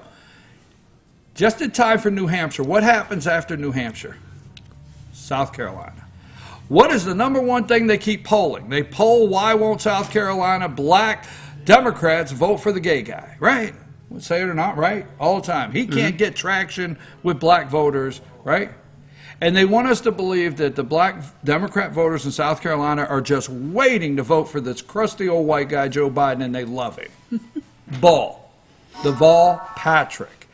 Just in time for New Hampshire. What happens after New Hampshire? South Carolina. What is the number one thing they keep polling? They poll why won't South Carolina black Democrats vote for the gay guy, right? Say it or not, right? All the time. He can't get traction with black voters, right? And they want us to believe that the black Democrat voters in South Carolina are just waiting to vote for this crusty old white guy, Joe Biden, and they love him. Ball. Deval Patrick.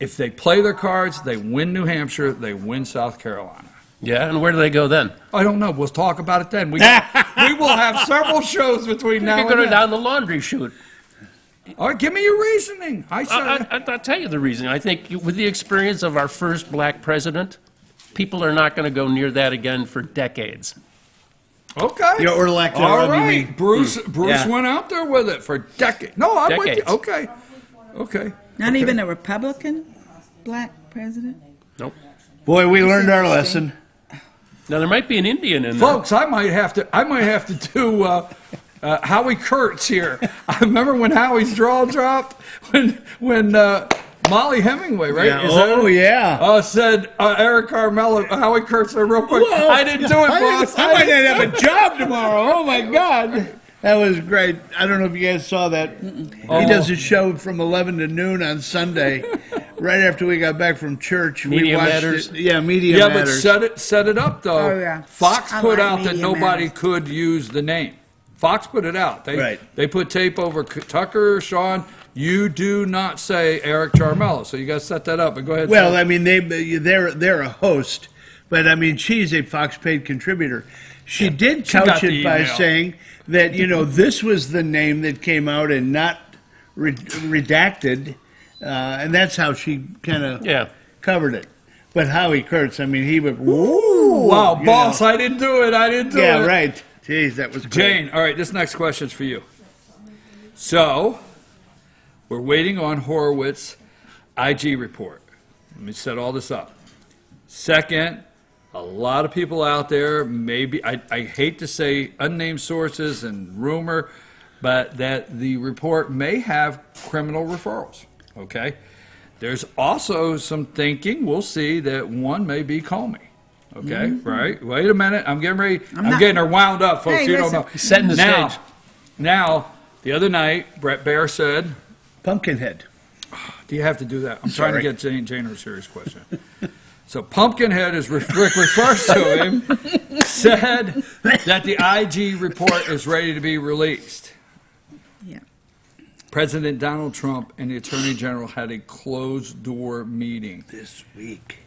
If they play their cards, they win New Hampshire, they win South Carolina. Yeah, and where do they go then? I don't know. We'll talk about it then. We will have several shows between now You're and going then. down the laundry chute. All right, give me your reasoning. I'll tell you the reason. I think with the experience of our first black president, people are not going to go near that again for decades. Okay. Yeah, or lack All thereof, you right. mean. Bruce Yeah. went out there with it for decades. No, I'm with you. Decades. Okay. Okay. Not even a Republican black president? Nope. Boy, we learned our lesson. Now there might be an Indian in there. Folks, I might have to do Howie Kurtz here. I remember when Howie's draw dropped when Molly Hemingway, right? Yeah. Said Eric Carmelo. Howie Kurtz said real quick. Whoa. I didn't do it, boss. I might not have a job tomorrow. Oh my God. That was great. I don't know if you guys saw that. He does a show from 11 to noon on Sunday. Right after we got back from church, Media we watched Matters. it. Yeah, Media Yeah, Matters. but set it up though. Oh, yeah. Fox I put like out that Media nobody Matters. could use the name. Fox put it out. Right. They put tape over Tucker, Sean. You do not say Eric Charmello. So you got to set that up and go ahead. Well, I mean, they're a host, but I mean, she's a Fox paid contributor. She did got couch the it by email. saying that this was the name that came out and not redacted, and that's how she kind of covered it. But Howie Kurtz, I mean, he would. Ooh, wow, boss! I didn't do it. Yeah, right. Jeez, that was great. Jane. All right, this next question's for you. So, we're waiting on Horowitz IG report. Let me set all this up. Second, a lot of people out there, maybe, I hate to say unnamed sources and rumor, but that the report may have criminal referrals, okay? There's also some thinking, we'll see, that one may be Comey, okay? Right? Wait a minute, I'm getting ready, I'm getting her wound up, folks, Hey, you listen. don't know. He's setting the stage. Now, the other night, Brett Baer said, Pumpkinhead. do you have to do that? I'm trying to get Jane her serious question. So Pumpkinhead, as Rick refers to him, said that the IG report is ready to be released. Yeah. President Donald Trump and the Attorney General had a closed-door meeting This week.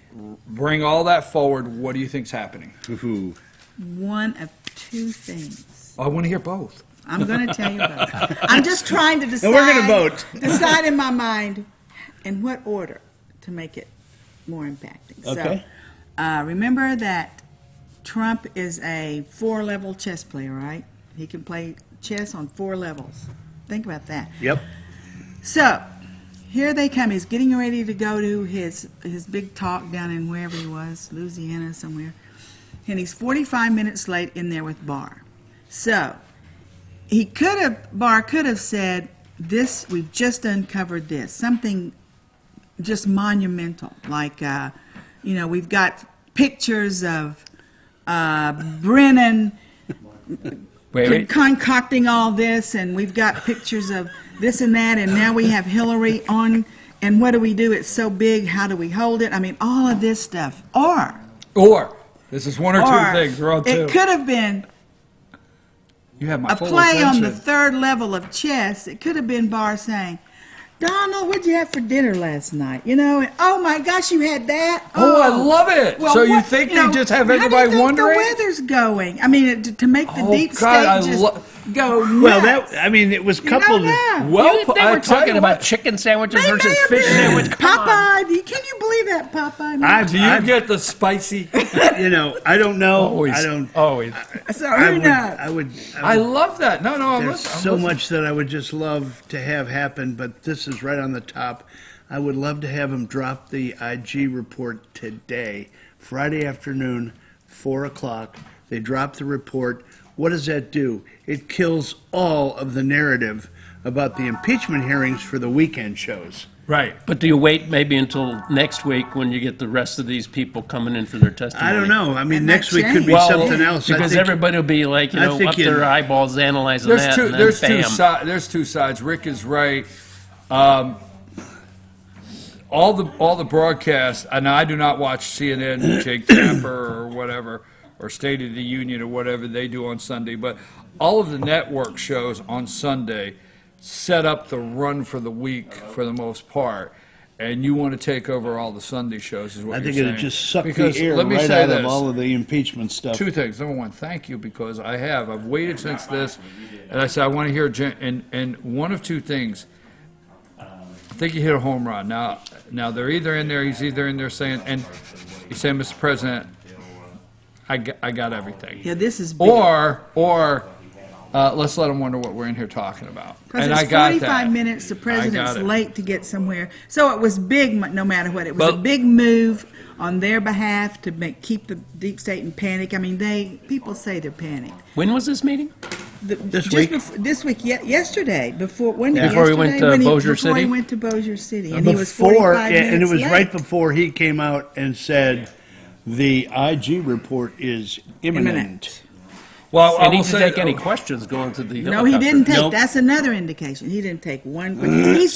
Bring all that forward. What do you think's happening? Ooh. One of two things. I want to hear both. I'm going to tell you both. I'm just trying to decide. And we're going to vote. Decide in my mind in what order to make it more impacting. Okay. So, remember that Trump is a 4-level chess player, right? He can play chess on 4 levels. Think about that. Yep. So, here they come. He's getting ready to go to his big talk down in wherever he was, Louisiana somewhere. And he's 45 minutes late in there with Barr. So, Barr could have said, we've just uncovered this, something just monumental, like, we've got pictures of Brennan concocting all this, and we've got pictures of this and that, and now we have Hillary on, and what do we do? It's so big, how do we hold it? I mean, all of this stuff. Or, this is one or two things, we're on two. It could have been You have my a full play on the attention. third level of chess. It could have been Barr saying, Donald, what'd you have for dinner last night? And, oh my gosh, you had that? Oh, I love it. Well, So you think they just have everybody how wondering? do you think the weather's going? I mean, to make the deep God, state I just go nuts. Well, it was coupled. Well, they were talking about chicken sandwiches versus fish sandwich. Come on. Popeye, can you believe that, Popeye? Do you get the spicy? I don't know. Always. I don't. Always. So who knows? I love that. No, I'm There's listening. so much that I would just love to have happen, but this is right on the top. I would love to have him drop the IG report today, Friday afternoon, 4 o'clock. They drop the report. What does that do? It kills all of the narrative about the impeachment hearings for the weekend shows. Right. But do you wait maybe until next week when you get the rest of these people coming in for their testimony? I don't know. I mean, That next might week could be change. something else. I Because think- everybody will be like, I think up their eyeballs analyzing that, and then bam. There's two sides. Rick is right. All the broadcasts, and I do not watch CNN, Jake Tapper or whatever, or State of the Union or whatever they do on Sunday, but all of the network shows on Sunday set up the run for the week for the most part. And you want to take over all the Sunday shows, is what I you're think saying. it'd just suck Because the air let me right say out this. of all of the impeachment stuff. Two things. Number one, thank you, because I've waited since this, and I said I want to hear, and one of two things. I think you hit a home run. Now they're either in there, he's either in there saying, and he's saying, Mr. President, I got everything. Yeah, this is big. Or let's let them wonder what we're in here talking about. Because And it's I got 45 that. minutes, the I president's got it. late to get somewhere. So it was big, no matter what. It was a But- big move on their behalf to keep the deep state in panic. I mean, people say they're panicked. When was this meeting? This week? This week, yesterday, before when Before he went to Bossier Before City? he went to Bossier City, and he was 45 minutes and it was late. right before he came out and said the IG report is imminent. Well, I And he will didn't say, take any questions going to the No, he helicopter. didn't take. Nope. That's another indication. He didn't take one. He's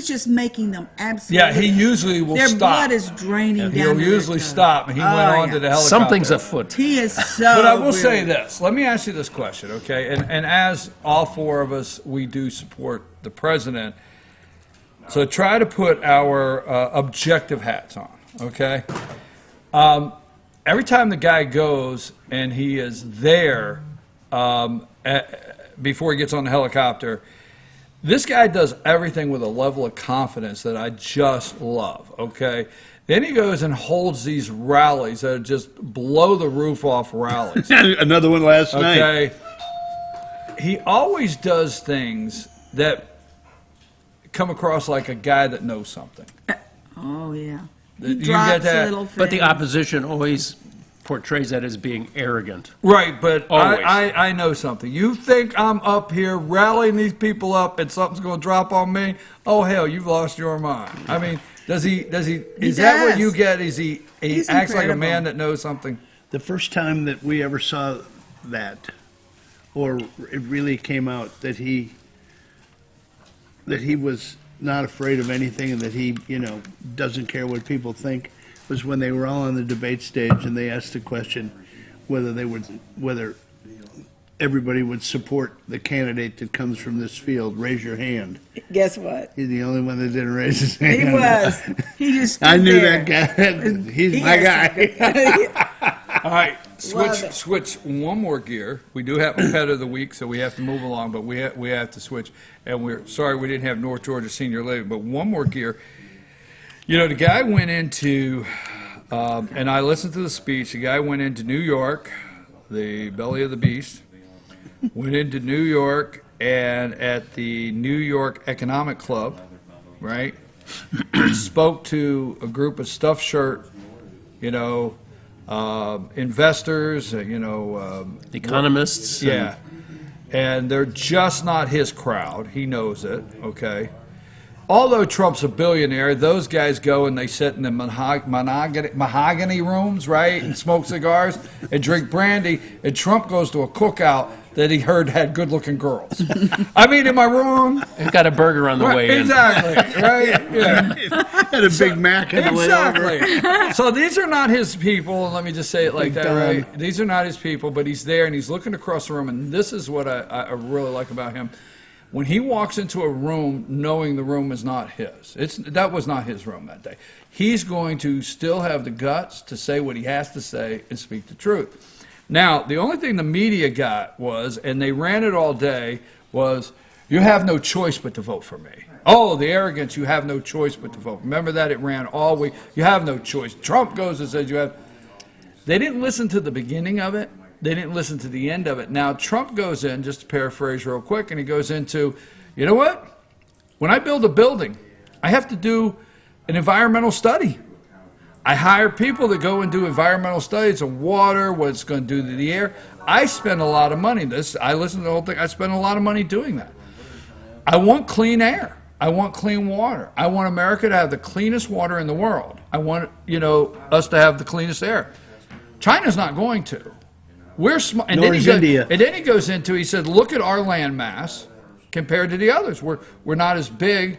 just making them absolutely. Yeah, he usually will their stop. blood is draining down. He'll to usually their stop, and he went on to the helicopter. Something's afoot. He is so. But I will say brilliant. this. Let me ask you this question, okay? And as all four of us, we do support the president. So try to put our objective hats on, okay? Every time the guy goes and he is there before he gets on the helicopter, this guy does everything with a level of confidence that I just love, okay? Then he goes and holds these rallies that are just blow the roof off rallies. Another one last night. Okay. He always does things that come across like a guy that knows something. Oh yeah. You He get drops that? little But the things. opposition always portrays that as being arrogant. Right, but Always. I know something. You think I'm up here rallying these people up and something's going to drop on me? Oh hell, you've lost your mind. I mean, does he? Is that what does. you get? Is he He's acts like a incredible. man that knows something? The first time that we ever saw that, or it really came out that he was not afraid of anything and that he, doesn't care what people think, was when they were all on the debate stage and they asked the question whether everybody would support the candidate that comes from this field. Raise your hand. Guess what? He's the only one that didn't raise his hand. He was. He just. Stood I knew there. that guy. He's He my has guy. All right, Love it. switch one more gear. We do have a pet of the week, so we have to move along, but we have to switch. And we're sorry we didn't have North Georgia Senior Living, but one more gear. The guy went into, and I listened to the speech. The guy went into New York, the belly of the beast. Went into New York and at the New York Economic Club, right? Spoke to a group of stuffed shirt, investors, Economists. yeah. and they're just not his crowd. He knows it, okay? Although Trump's a billionaire, those guys go and they sit in the mahogany rooms, right, and smoke cigars and drink brandy, and Trump goes to a cookout that he heard had good-looking girls. I mean, am I wrong? He's got a burger on the way in. Exactly, right? Yeah. Had a Big Mac on the way over. Exactly. So these are not his people, and let me just say it like that, right? These are not his people, but he's there, and he's looking across the room, and this is what I really like about him. When he walks into a room knowing the room is not his, that was not his room that day. He's going to still have the guts to say what he has to say and speak the truth. Now, the only thing the media got was, and they ran it all day, was, you have no choice but to vote for me. Oh, the arrogance, you have no choice but to vote. Remember that? It ran all week. You have no choice. Trump goes and says you have. They didn't listen to the beginning of it. They didn't listen to the end of it. Now, Trump goes in, just to paraphrase real quick, and he goes into, you know what? When I build a building, I have to do an environmental study. I hire people that go and do environmental studies of water, what it's going to do to the air. I spend a lot of money. I listen to the whole thing. I spend a lot of money doing that. I want clean air. I want clean water. I want America to have the cleanest water in the world. I want, us to have the cleanest air. China's not going to. We're smart. And then India. And then he goes into, he said, look at our land mass compared to the others. We're not as big,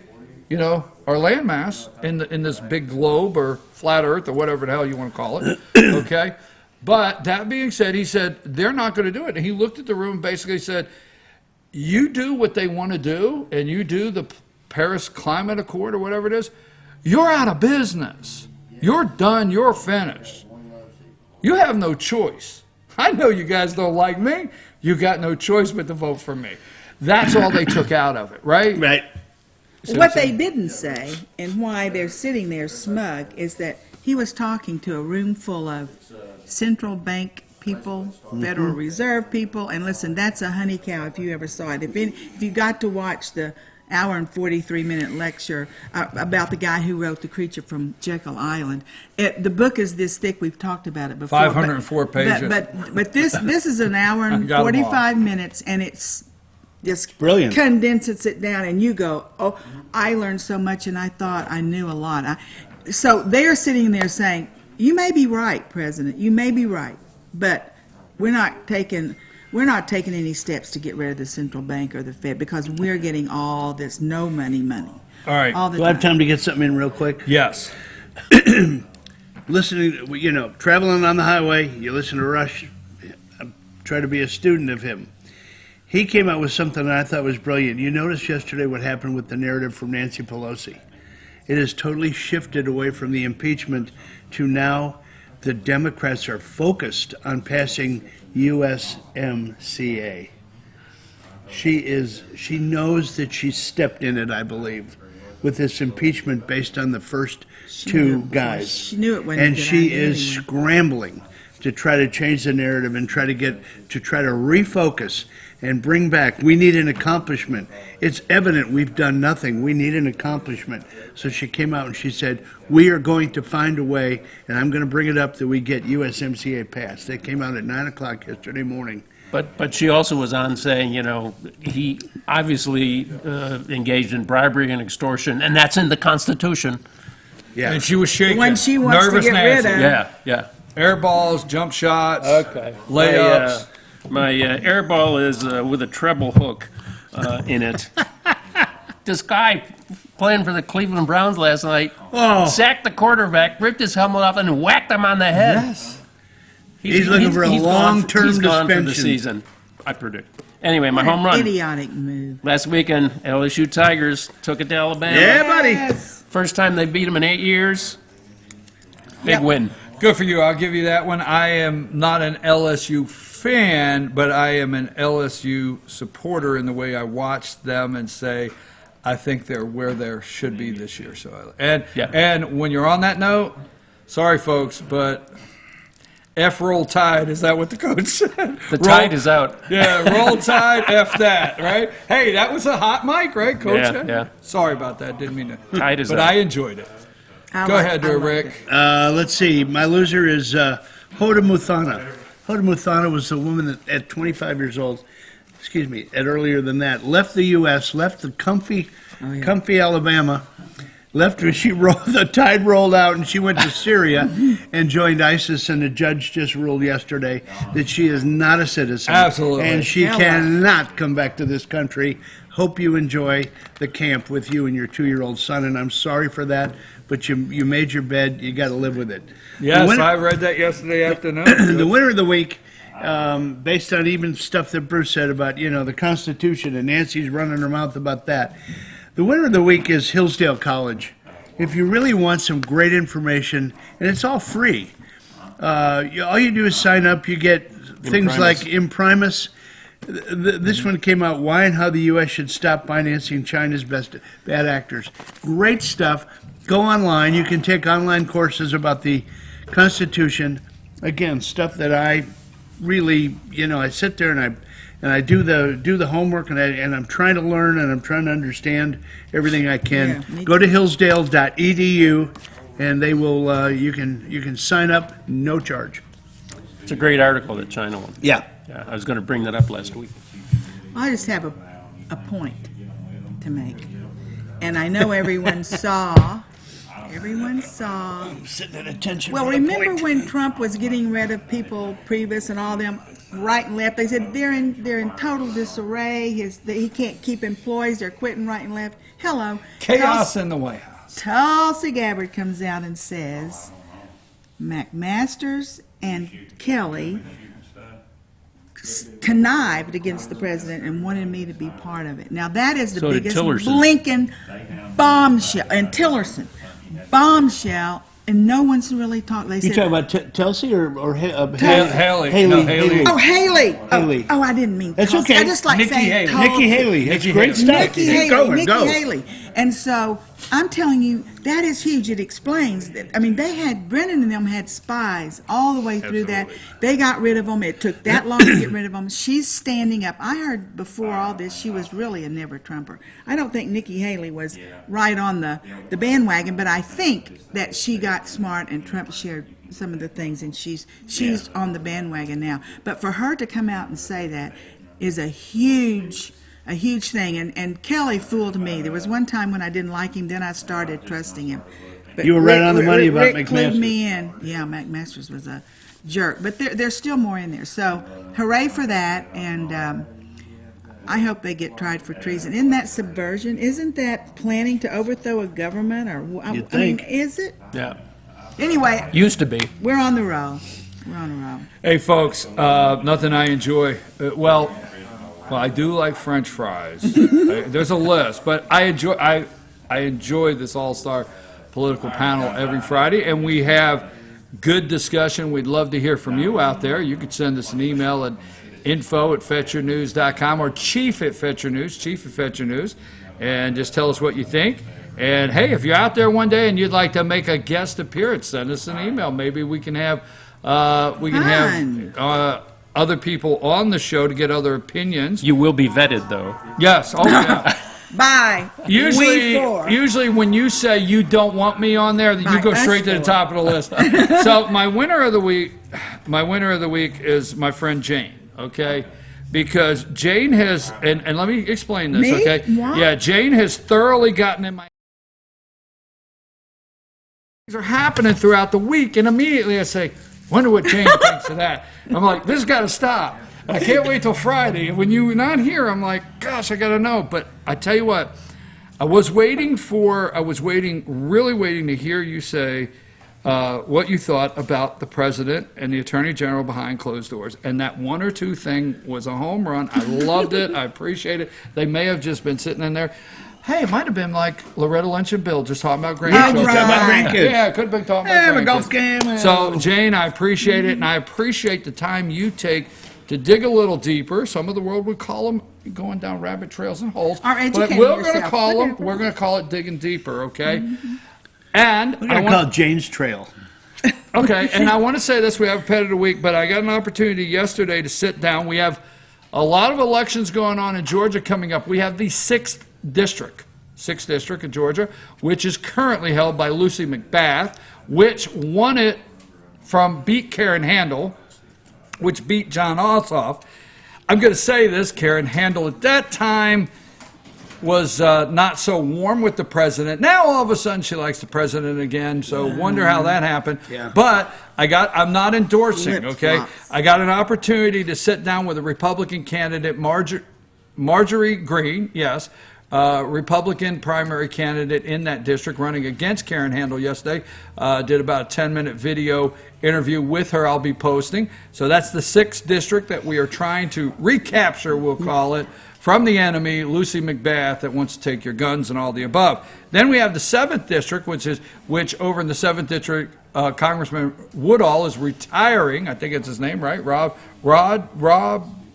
our land mass in this big globe or flat earth or whatever the hell you want to call it. Okay? But that being said, he said, they're not going to do it. And he looked at the room and basically said, you do what they want to do, and you do the Paris Climate Accord or whatever it is, you're out of business. You're done. You're finished. You have no choice. I know you guys don't like me. You got no choice but to vote for me. That's all they took out of it, right? Right. What they didn't say, and why they're sitting there smug, is that he was talking to a room full of central bank people, Federal Reserve people, and listen, that's a honey cow if you ever saw it. If you got to watch the hour and 43-minute lecture about the guy who wrote The Creature from Jekyll Island. The book is this thick. We've talked about it before. 504 pages. But this is an hour and 45 minutes, and it's just brilliant. Condenses it down, and you go, oh, I learned so much, and I thought I knew a lot. So they're sitting there saying, you may be right, President. You may be right, but we're not taking any steps to get rid of the central bank or the Fed because we're getting all this no money. All right. All the Do I have time to get something in real quick? Yes. Listening, traveling on the highway, you listen to Rush. I try to be a student of him. He came out with something that I thought was brilliant. You noticed yesterday what happened with the narrative from Nancy Pelosi. It has totally shifted away from the impeachment to now the Democrats are focused on passing USMCA. She knows that she stepped in it, I believe, with this impeachment based on the first two guys. She knew it when and she is scrambling to try to change the narrative and try to refocus and bring back. We need an accomplishment. It's evident we've done nothing. We need an accomplishment. So she came out and she said, we are going to find a way, and I'm going to bring it up, that we get USMCA passed. That came out at 9 o'clock yesterday morning. But she also was on saying, he obviously engaged in bribery and extortion, and that's in the Constitution. Yeah. And she was shaking. When she wants nervous to get rid Nancy. of. Yeah. Air balls, jump shots, Okay. layups. My air ball is with a treble hook in it. This guy playing for the Cleveland Browns last night sacked the quarterback, ripped his helmet off, and whacked him on the head. Yes. He's looking for a long-term He's gone for the suspension. season, I predict. Anyway, my home run. Idiotic move. Last weekend, LSU Tigers took it to Alabama. Yeah, buddy. Yes. First time they beat them in 8 years. Big win. Good for you. I'll give you that one. I am not an LSU fan, but I am an LSU supporter in the way I watch them and say, I think they're where they should be this year. And when you're on that note, sorry folks, but Roll Tide, is that what the coach said? The tide is out. Yeah, Roll Tide, F that, right? Hey, that was a hot mic, right, Coach? Yeah. Sorry about that. Didn't mean to. Tide is but out. I enjoyed it. Go ahead, Rick. Let's see. My loser is Hoda Muthana. Hoda Muthana was a woman that, at 25 years old, earlier than that, left the U.S., left the comfy Alabama, left her. The tide rolled out, and she went to Syria and joined ISIS. And the judge just ruled yesterday that she is not a citizen. Absolutely. And she cannot come back to this country. Hope you enjoy the camp with you and your 2-year-old son. And I'm sorry for that, but you made your bed. You got to live with it. Yes, I read that yesterday afternoon. The winner of the week, based on even stuff that Bruce said about, the Constitution, and Nancy's running her mouth about that. The winner of the week is Hillsdale College. If you really want some great information, and it's all free, all you do is sign up. You get things like Imprimis. This one came out, Why and How the U.S. Should Stop Financing China's Bad Actors. Great stuff. Go online. You can take online courses about the Constitution. Again, stuff that I really, I sit there and I do the homework, and I'm trying to learn, and I'm trying to understand everything I can. Yeah, Go to hillsdale.edu, and they will you can sign up, no charge. It's a great article that China won. Yeah. Yeah, I was going to bring that up last week. I just have a point to make. And I know everyone saw. I'm sitting at attention. Well, for the remember point. when Trump was getting rid of people, Priebus and all them, right and left? They said they're in total disarray. He can't keep employees. They're quitting right and left. Hello. Chaos in the White House. Tulsi Gabbard comes out and says McMaster's and Kelly connived against the president and wanted me to be part of it. Now that is the So did biggest Tillerson. blinking bombshell, and Tillerson bombshell, and no one's really talked. They You said, talking about Tulsi or Haley. Haley? No, Haley. "Oh, Haley! Haley. Oh, I didn't mean That's Tulsi. okay. I just like Nikki saying Haley. Tulsi. Nikki Haley. That's Nikki great Haley. stuff. Nikki Keep Haley, going. Nikki Go. Haley. And so I'm telling you, that is huge. It explains that. I mean, Brennan and them had spies all the way through that. They got rid of them. It took that long to get rid of them. She's standing up. I heard before all this she was really a never Trumper. I don't think Nikki Haley was right on the bandwagon, but I think that she got smart and Trump shared some of the things, and she's on the bandwagon now. But for her to come out and say that is a huge thing, and Kelly fooled me. There was one time when I didn't like him, then I started trusting him. But You were right on the money about Rick clued McMaster. me in. Yeah, McMaster's was a jerk, but there's still more in there. So hooray for that, and I hope they get tried for treason. Isn't that subversion? Isn't that planning to overthrow a government? Or I mean, think. is it? Yeah. Anyway, Used to be. we're on the roll. We're on the roll. Hey, folks, nothing I enjoy. Well, I do like French fries. There's a list, but I enjoy this all-star political panel every Friday, and we have good discussion. We'd love to hear from you out there. You could send us an email at info@fetchernews.com or chief@fetchernews, and just tell us what you think. And hey, if you're out there one day and you'd like to make a guest appearance, send us an email. Maybe we can have other people on the show to get other opinions. You will be vetted, though. Yes. Oh, yeah. Bye. Usually when you say you don't want me on there, you go straight to the top of the list. So my winner of the week is my friend Jane, okay? Because Jane has, and let me explain this, Me? okay? What? Yeah, Jane has thoroughly gotten in my... Things are happening throughout the week, and immediately I say, wonder what Jane thinks of that. I'm like, this has got to stop. I can't wait till Friday. And when you're not here, I'm like, gosh, I got to know. But I tell you what, I was really waiting to hear you say what you thought about the president and the attorney general behind closed doors. And that one or two thing was a home run. I loved it. I appreciate it. They may have just been sitting in there. Hey, it might have been like Loretta Lynch and Bill just talking about grandkids. Yeah, it could have been talking about grandkids. A golf game. So, Jane, I appreciate it, and I appreciate the time you take to dig a little deeper. Some of the world would call them going down rabbit trails and holes. Or but educating we're going to yourself. call them. Whatever. We're going to call it digging deeper. Okay. And We're going to call it Jane's Trail. Okay, and I want to say this, we have a pet of the week, but I got an opportunity yesterday to sit down. We have a lot of elections going on in Georgia coming up. We have the 6th district in Georgia, which is currently held by Lucy McBath, which won it beat Karen Handel, which beat John Ossoff. I'm going to say this, Karen Handel at that time was not so warm with the president. Now all of a sudden she likes the president again, so wonder how that happened. Yeah. But I'm not endorsing, Lip okay? flops. I got an opportunity to sit down with a Republican candidate, Marjorie Greene, yes, Republican primary candidate in that district, running against Karen Handel yesterday. Did about a 10-minute video interview with her I'll be posting. So that's the 6th district that we are trying to recapture, we'll call it, from the enemy, Lucy McBath, that wants to take your guns and all the above. Then we have the 7th district, which over in the 7th district, Congressman Woodall is retiring. I think it's his name, right? Rob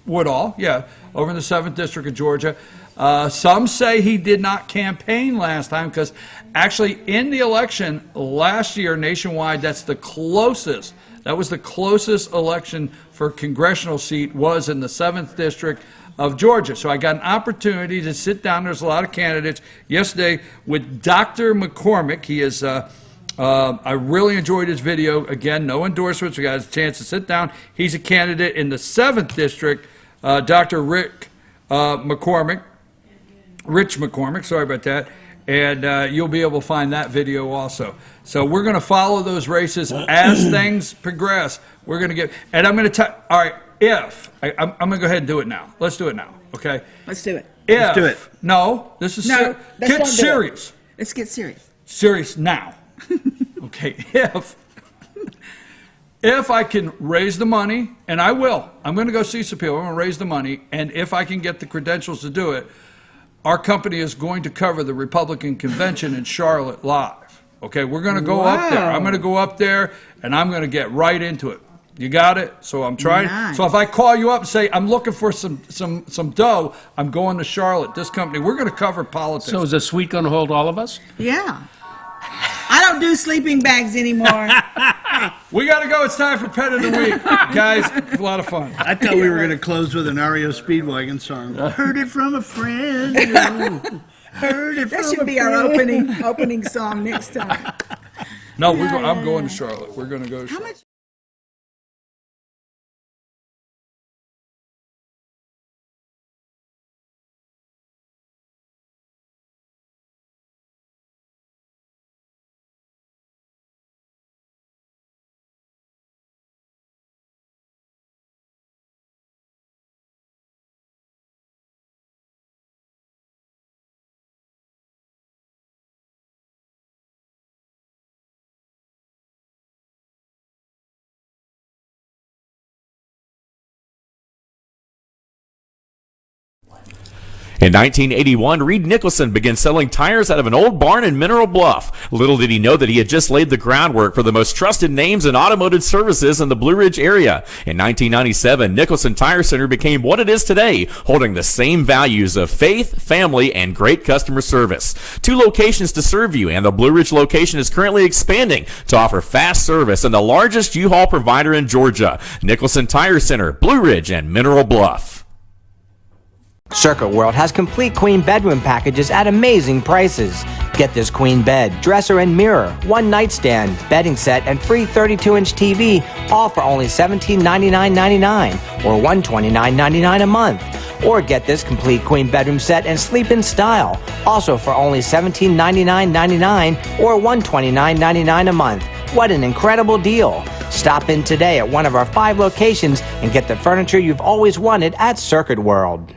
Woodall, yeah, over in the 7th district of Georgia. Some say he did not campaign last time because actually in the election last year nationwide, that was the closest election for congressional seat was in the 7th district of Georgia. So I got an opportunity to sit down. There's a lot of candidates yesterday with Dr. McCormick. He is, I really enjoyed his video. Again, no endorsements. We got a chance to sit down. He's a candidate in the 7th district, Dr. Rich McCormick, sorry about that. And you'll be able to find that video also. So we're going to follow those races as things progress. We're going to get, and I'm going to tell, all right, I'm going to go ahead and do it now. Let's do it now, okay? Let's do it. Let's do it. No, this is No, let's get don't do serious. Let's get serious. Serious now. Okay, if I can raise the money, and I will, I'm going to go see some people. I'm going to raise the money, and if I can get the credentials to do it, our company is going to cover the Republican convention in Charlotte live. Okay, we're going to go up there. I'm going to go up there, and I'm going to get right into it. You got it? So I'm trying. Nice. So if I call you up and say, I'm looking for some dough, I'm going to Charlotte, this company. We're going to cover politics. So is the suite going to hold all of us? Yeah. I don't do sleeping bags anymore. We got to go. It's time for Pet of the Week. Guys, it's a lot of fun. I thought we were going to close with an REO Speedwagon song. Heard it from a friend. Heard it That from should a be our friend. opening song next time. No, I'm going to Charlotte. We're going to go to Charlotte. In 1981, Reed Nicholson began selling tires out of an old barn in Mineral Bluff. Little did he know that he had just laid the groundwork for the most trusted names in automotive services in the Blue Ridge area. In 1997, Nicholson Tire Center became what it is today, holding the same values of faith, family, and great customer service. 2 locations to serve you, and the Blue Ridge location is currently expanding to offer fast service and the largest U-Haul provider in Georgia. Nicholson Tire Center, Blue Ridge, and Mineral Bluff. Circuit World has complete queen bedroom packages at amazing prices. Get this queen bed, dresser and mirror, 1 nightstand, bedding set, and free 32-inch TV, all for only $1799.99 or $129.99 a month. Or get this complete queen bedroom set and sleep in style, also for only $1799.99 or $129.99 a month. What an incredible deal! Stop in today at one of our 5 locations and get the furniture you've always wanted at Circuit World.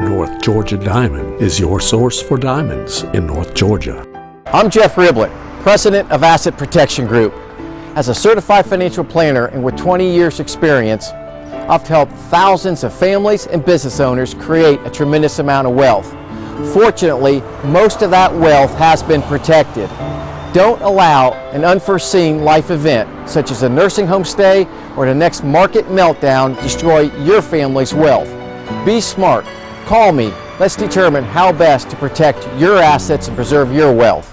North Georgia Diamond is your source for diamonds in North Georgia. I'm Jeff Riblett, President of Asset Protection Group. As a certified financial planner and with 20 years experience, I've helped thousands of families and business owners create a tremendous amount of wealth. Fortunately, most of that wealth has been protected. Don't allow an unforeseen life event, such as a nursing home stay or the next market meltdown, destroy your family's wealth. Be smart. Call me Let's determine how best to protect your assets and preserve your wealth.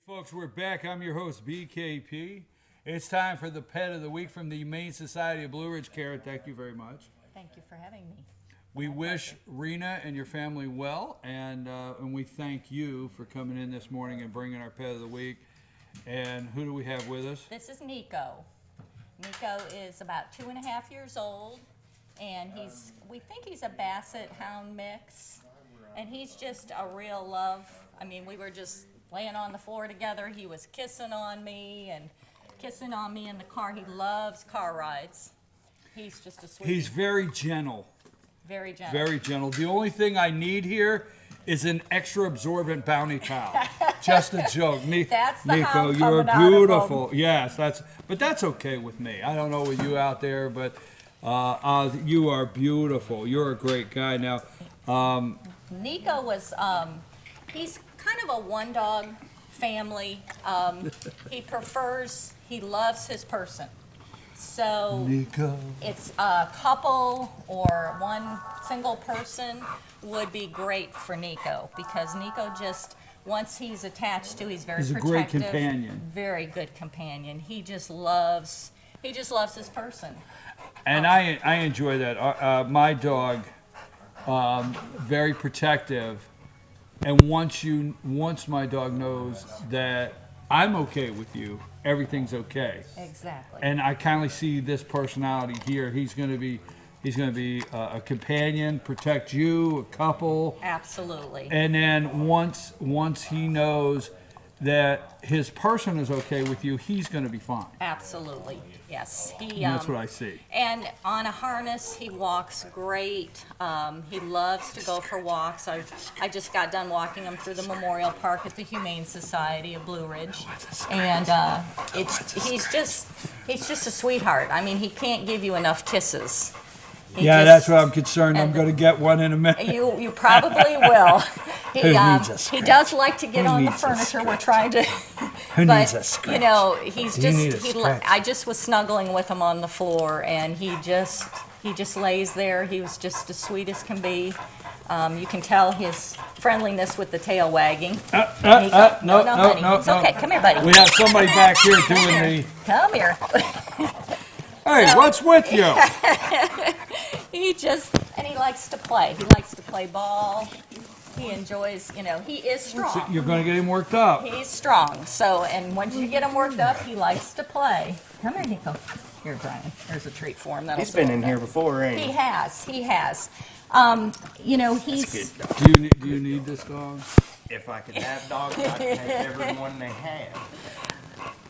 Folks, we're back. I'm your host, BKP. It's time for the Pet of the Week from the Humane Society of Blue Ridge. Kara, thank you very much. Thank you for having me. We wish Rena and your family well, and we thank you for coming in this morning and bringing our Pet of the Week. And who do we have with us? This is Nico. Nico is about 2.5 years old, and we think he's a Basset Hound mix, and he's just a real love. I mean, we were just laying on the floor together. He was kissing on me and kissing on me in the car. He loves car rides. He's just a sweetie. He's very gentle. Very gentle. Very gentle. The only thing I need here is an extra absorbent bounty towel. Just a joke. That's the Nico, hound you're coming out of beautiful. him. Yes, but that's okay with me. I don't know with you out there, but you are beautiful. You're a great guy. Now, Nico was, he's kind of a one-dog family. He loves his person. So Nico. It's a couple or one single person would be great for Nico, because Nico just, once he's attached to, he's very protective. He's a great companion. Very good companion. He just loves his person. And I enjoy that. My dog, very protective. And once my dog knows that I'm okay with you, everything's okay. Exactly. And I kind of see this personality here. He's going to be a companion, protect you, a couple. Absolutely. And then once he knows that his person is okay with you, he's going to be fine. Absolutely. Yes. That's what I see. And on a harness, he walks great. He loves to go for walks. I just got done walking him through the Memorial Park at the Humane Society of Blue Ridge, and he's just a sweetheart. I mean, he can't give you enough kisses. That's what I'm concerned. I'm going to get one in a minute. You probably will. He does like to get on the furniture. We're trying to. Who needs a scratch? You know, I just was snuggling with him on the floor, and he just lays there. He was just as sweet as can be. You can tell his friendliness with the tail wagging. No, honey. It's okay. Come here, buddy. We have somebody back here doing the. Come here. Hey, what's with you? He likes to play. He likes to play ball. He enjoys, he is strong. You're going to get him worked up. He's strong. So, and once you get him worked up, he likes to play. Come here, Nico. Here, Brian. There's a treat for him. He's been in here before, ain't he? He has. He's. Do you need this dog? If I could have dogs, I'd take everyone they have.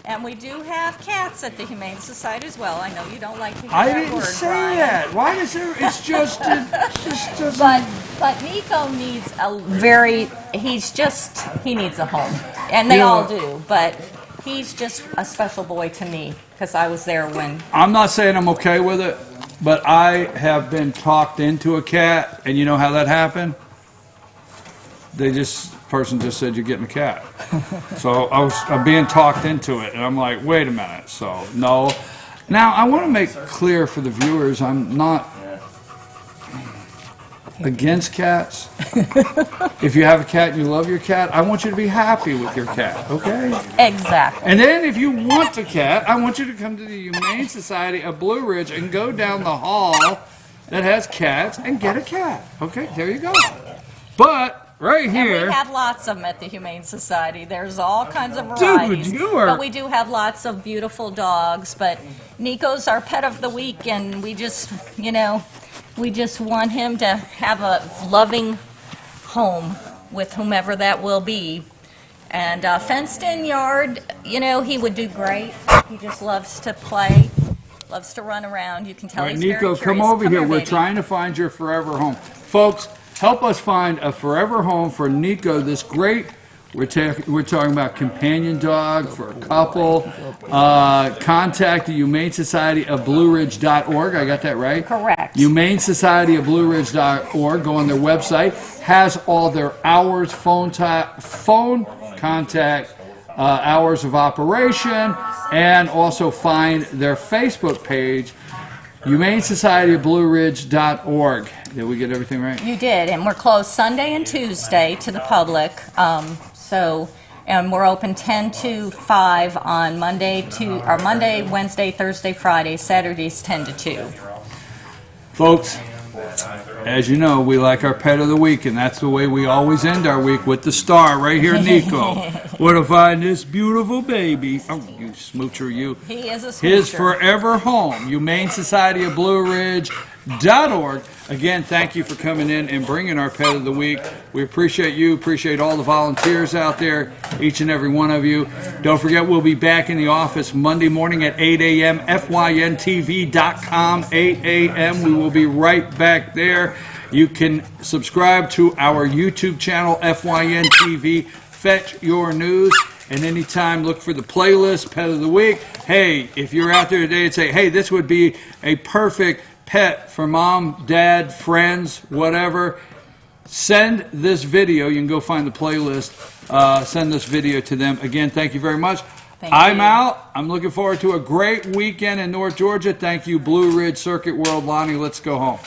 And we do have cats at the Humane Society as well. I know you don't like to hear I that didn't word, say Brian. that. Why is there? It's just. But Nico needs he needs a home. And they all do. But he's just a special boy to me because I was there when. I'm not saying I'm okay with it, but I have been talked into a cat, and you know how that happened? Person just said you're getting a cat. So I'm being talked into it, and I'm like, wait a minute. So no. Now I want to make clear for the viewers, I'm not against cats. If you have a cat and you love your cat, I want you to be happy with your cat, okay? Exactly. And then if you want a cat, I want you to come to the Humane Society of Blue Ridge and go down the hall that has cats and get a cat. Okay, there you go. But right here. And we have lots of them at the Humane Society. There's all kinds of varieties. Dude, you are. But we do have lots of beautiful dogs. But Nico's our pet of the week, and we just want him to have a loving home with whomever that will be. And fenced-in yard, he would do great. He just loves to play, loves to run around. You can tell he's Nico, very curious. come over here. We're baby. trying to find your forever home. Folks, help us find a forever home for Nico, this great, we're talking about companion dog for a couple. Contact the Humane Society of BlueRidge.org. I got that right? Correct. Humane Society of BlueRidge.org. Go on their website. Has all their hours, phone contact, hours of operation, and also find their Facebook page, Humane Society of BlueRidge.org. Did we get everything right? You did, and we're closed Sunday and Tuesday to the public. And we're open 10 to 5 on Monday, Wednesday, Thursday, Friday, Saturdays 10 to 2. Folks, as you know, we like our pet of the week, and that's the way we always end our week, with the star right here, Nico. What to find this beautiful baby? Oh, you smoocher, you. He is a smoocher. His forever home, Humane Society of BlueRidge.org. Again, thank you for coming in and bringing our pet of the week. We appreciate you, appreciate all the volunteers out there, each and every one of you. Don't forget, we'll be back in the office Monday morning at 8 a.m., FYNTV.com, 8 a.m. We will be right back there. You can subscribe to our YouTube channel, FYNTV, Fetch Your News. And anytime, look for the playlist, Pet of the Week. Hey, if you're out there today and say, hey, this would be a perfect pet for mom, dad, friends, whatever, send this video. You can go find the playlist. Send this video to them. Again, thank you very much. I'm out. I'm looking forward to a great weekend in North Georgia. Thank you, Blue Ridge Circuit World. Lonnie, let's go home.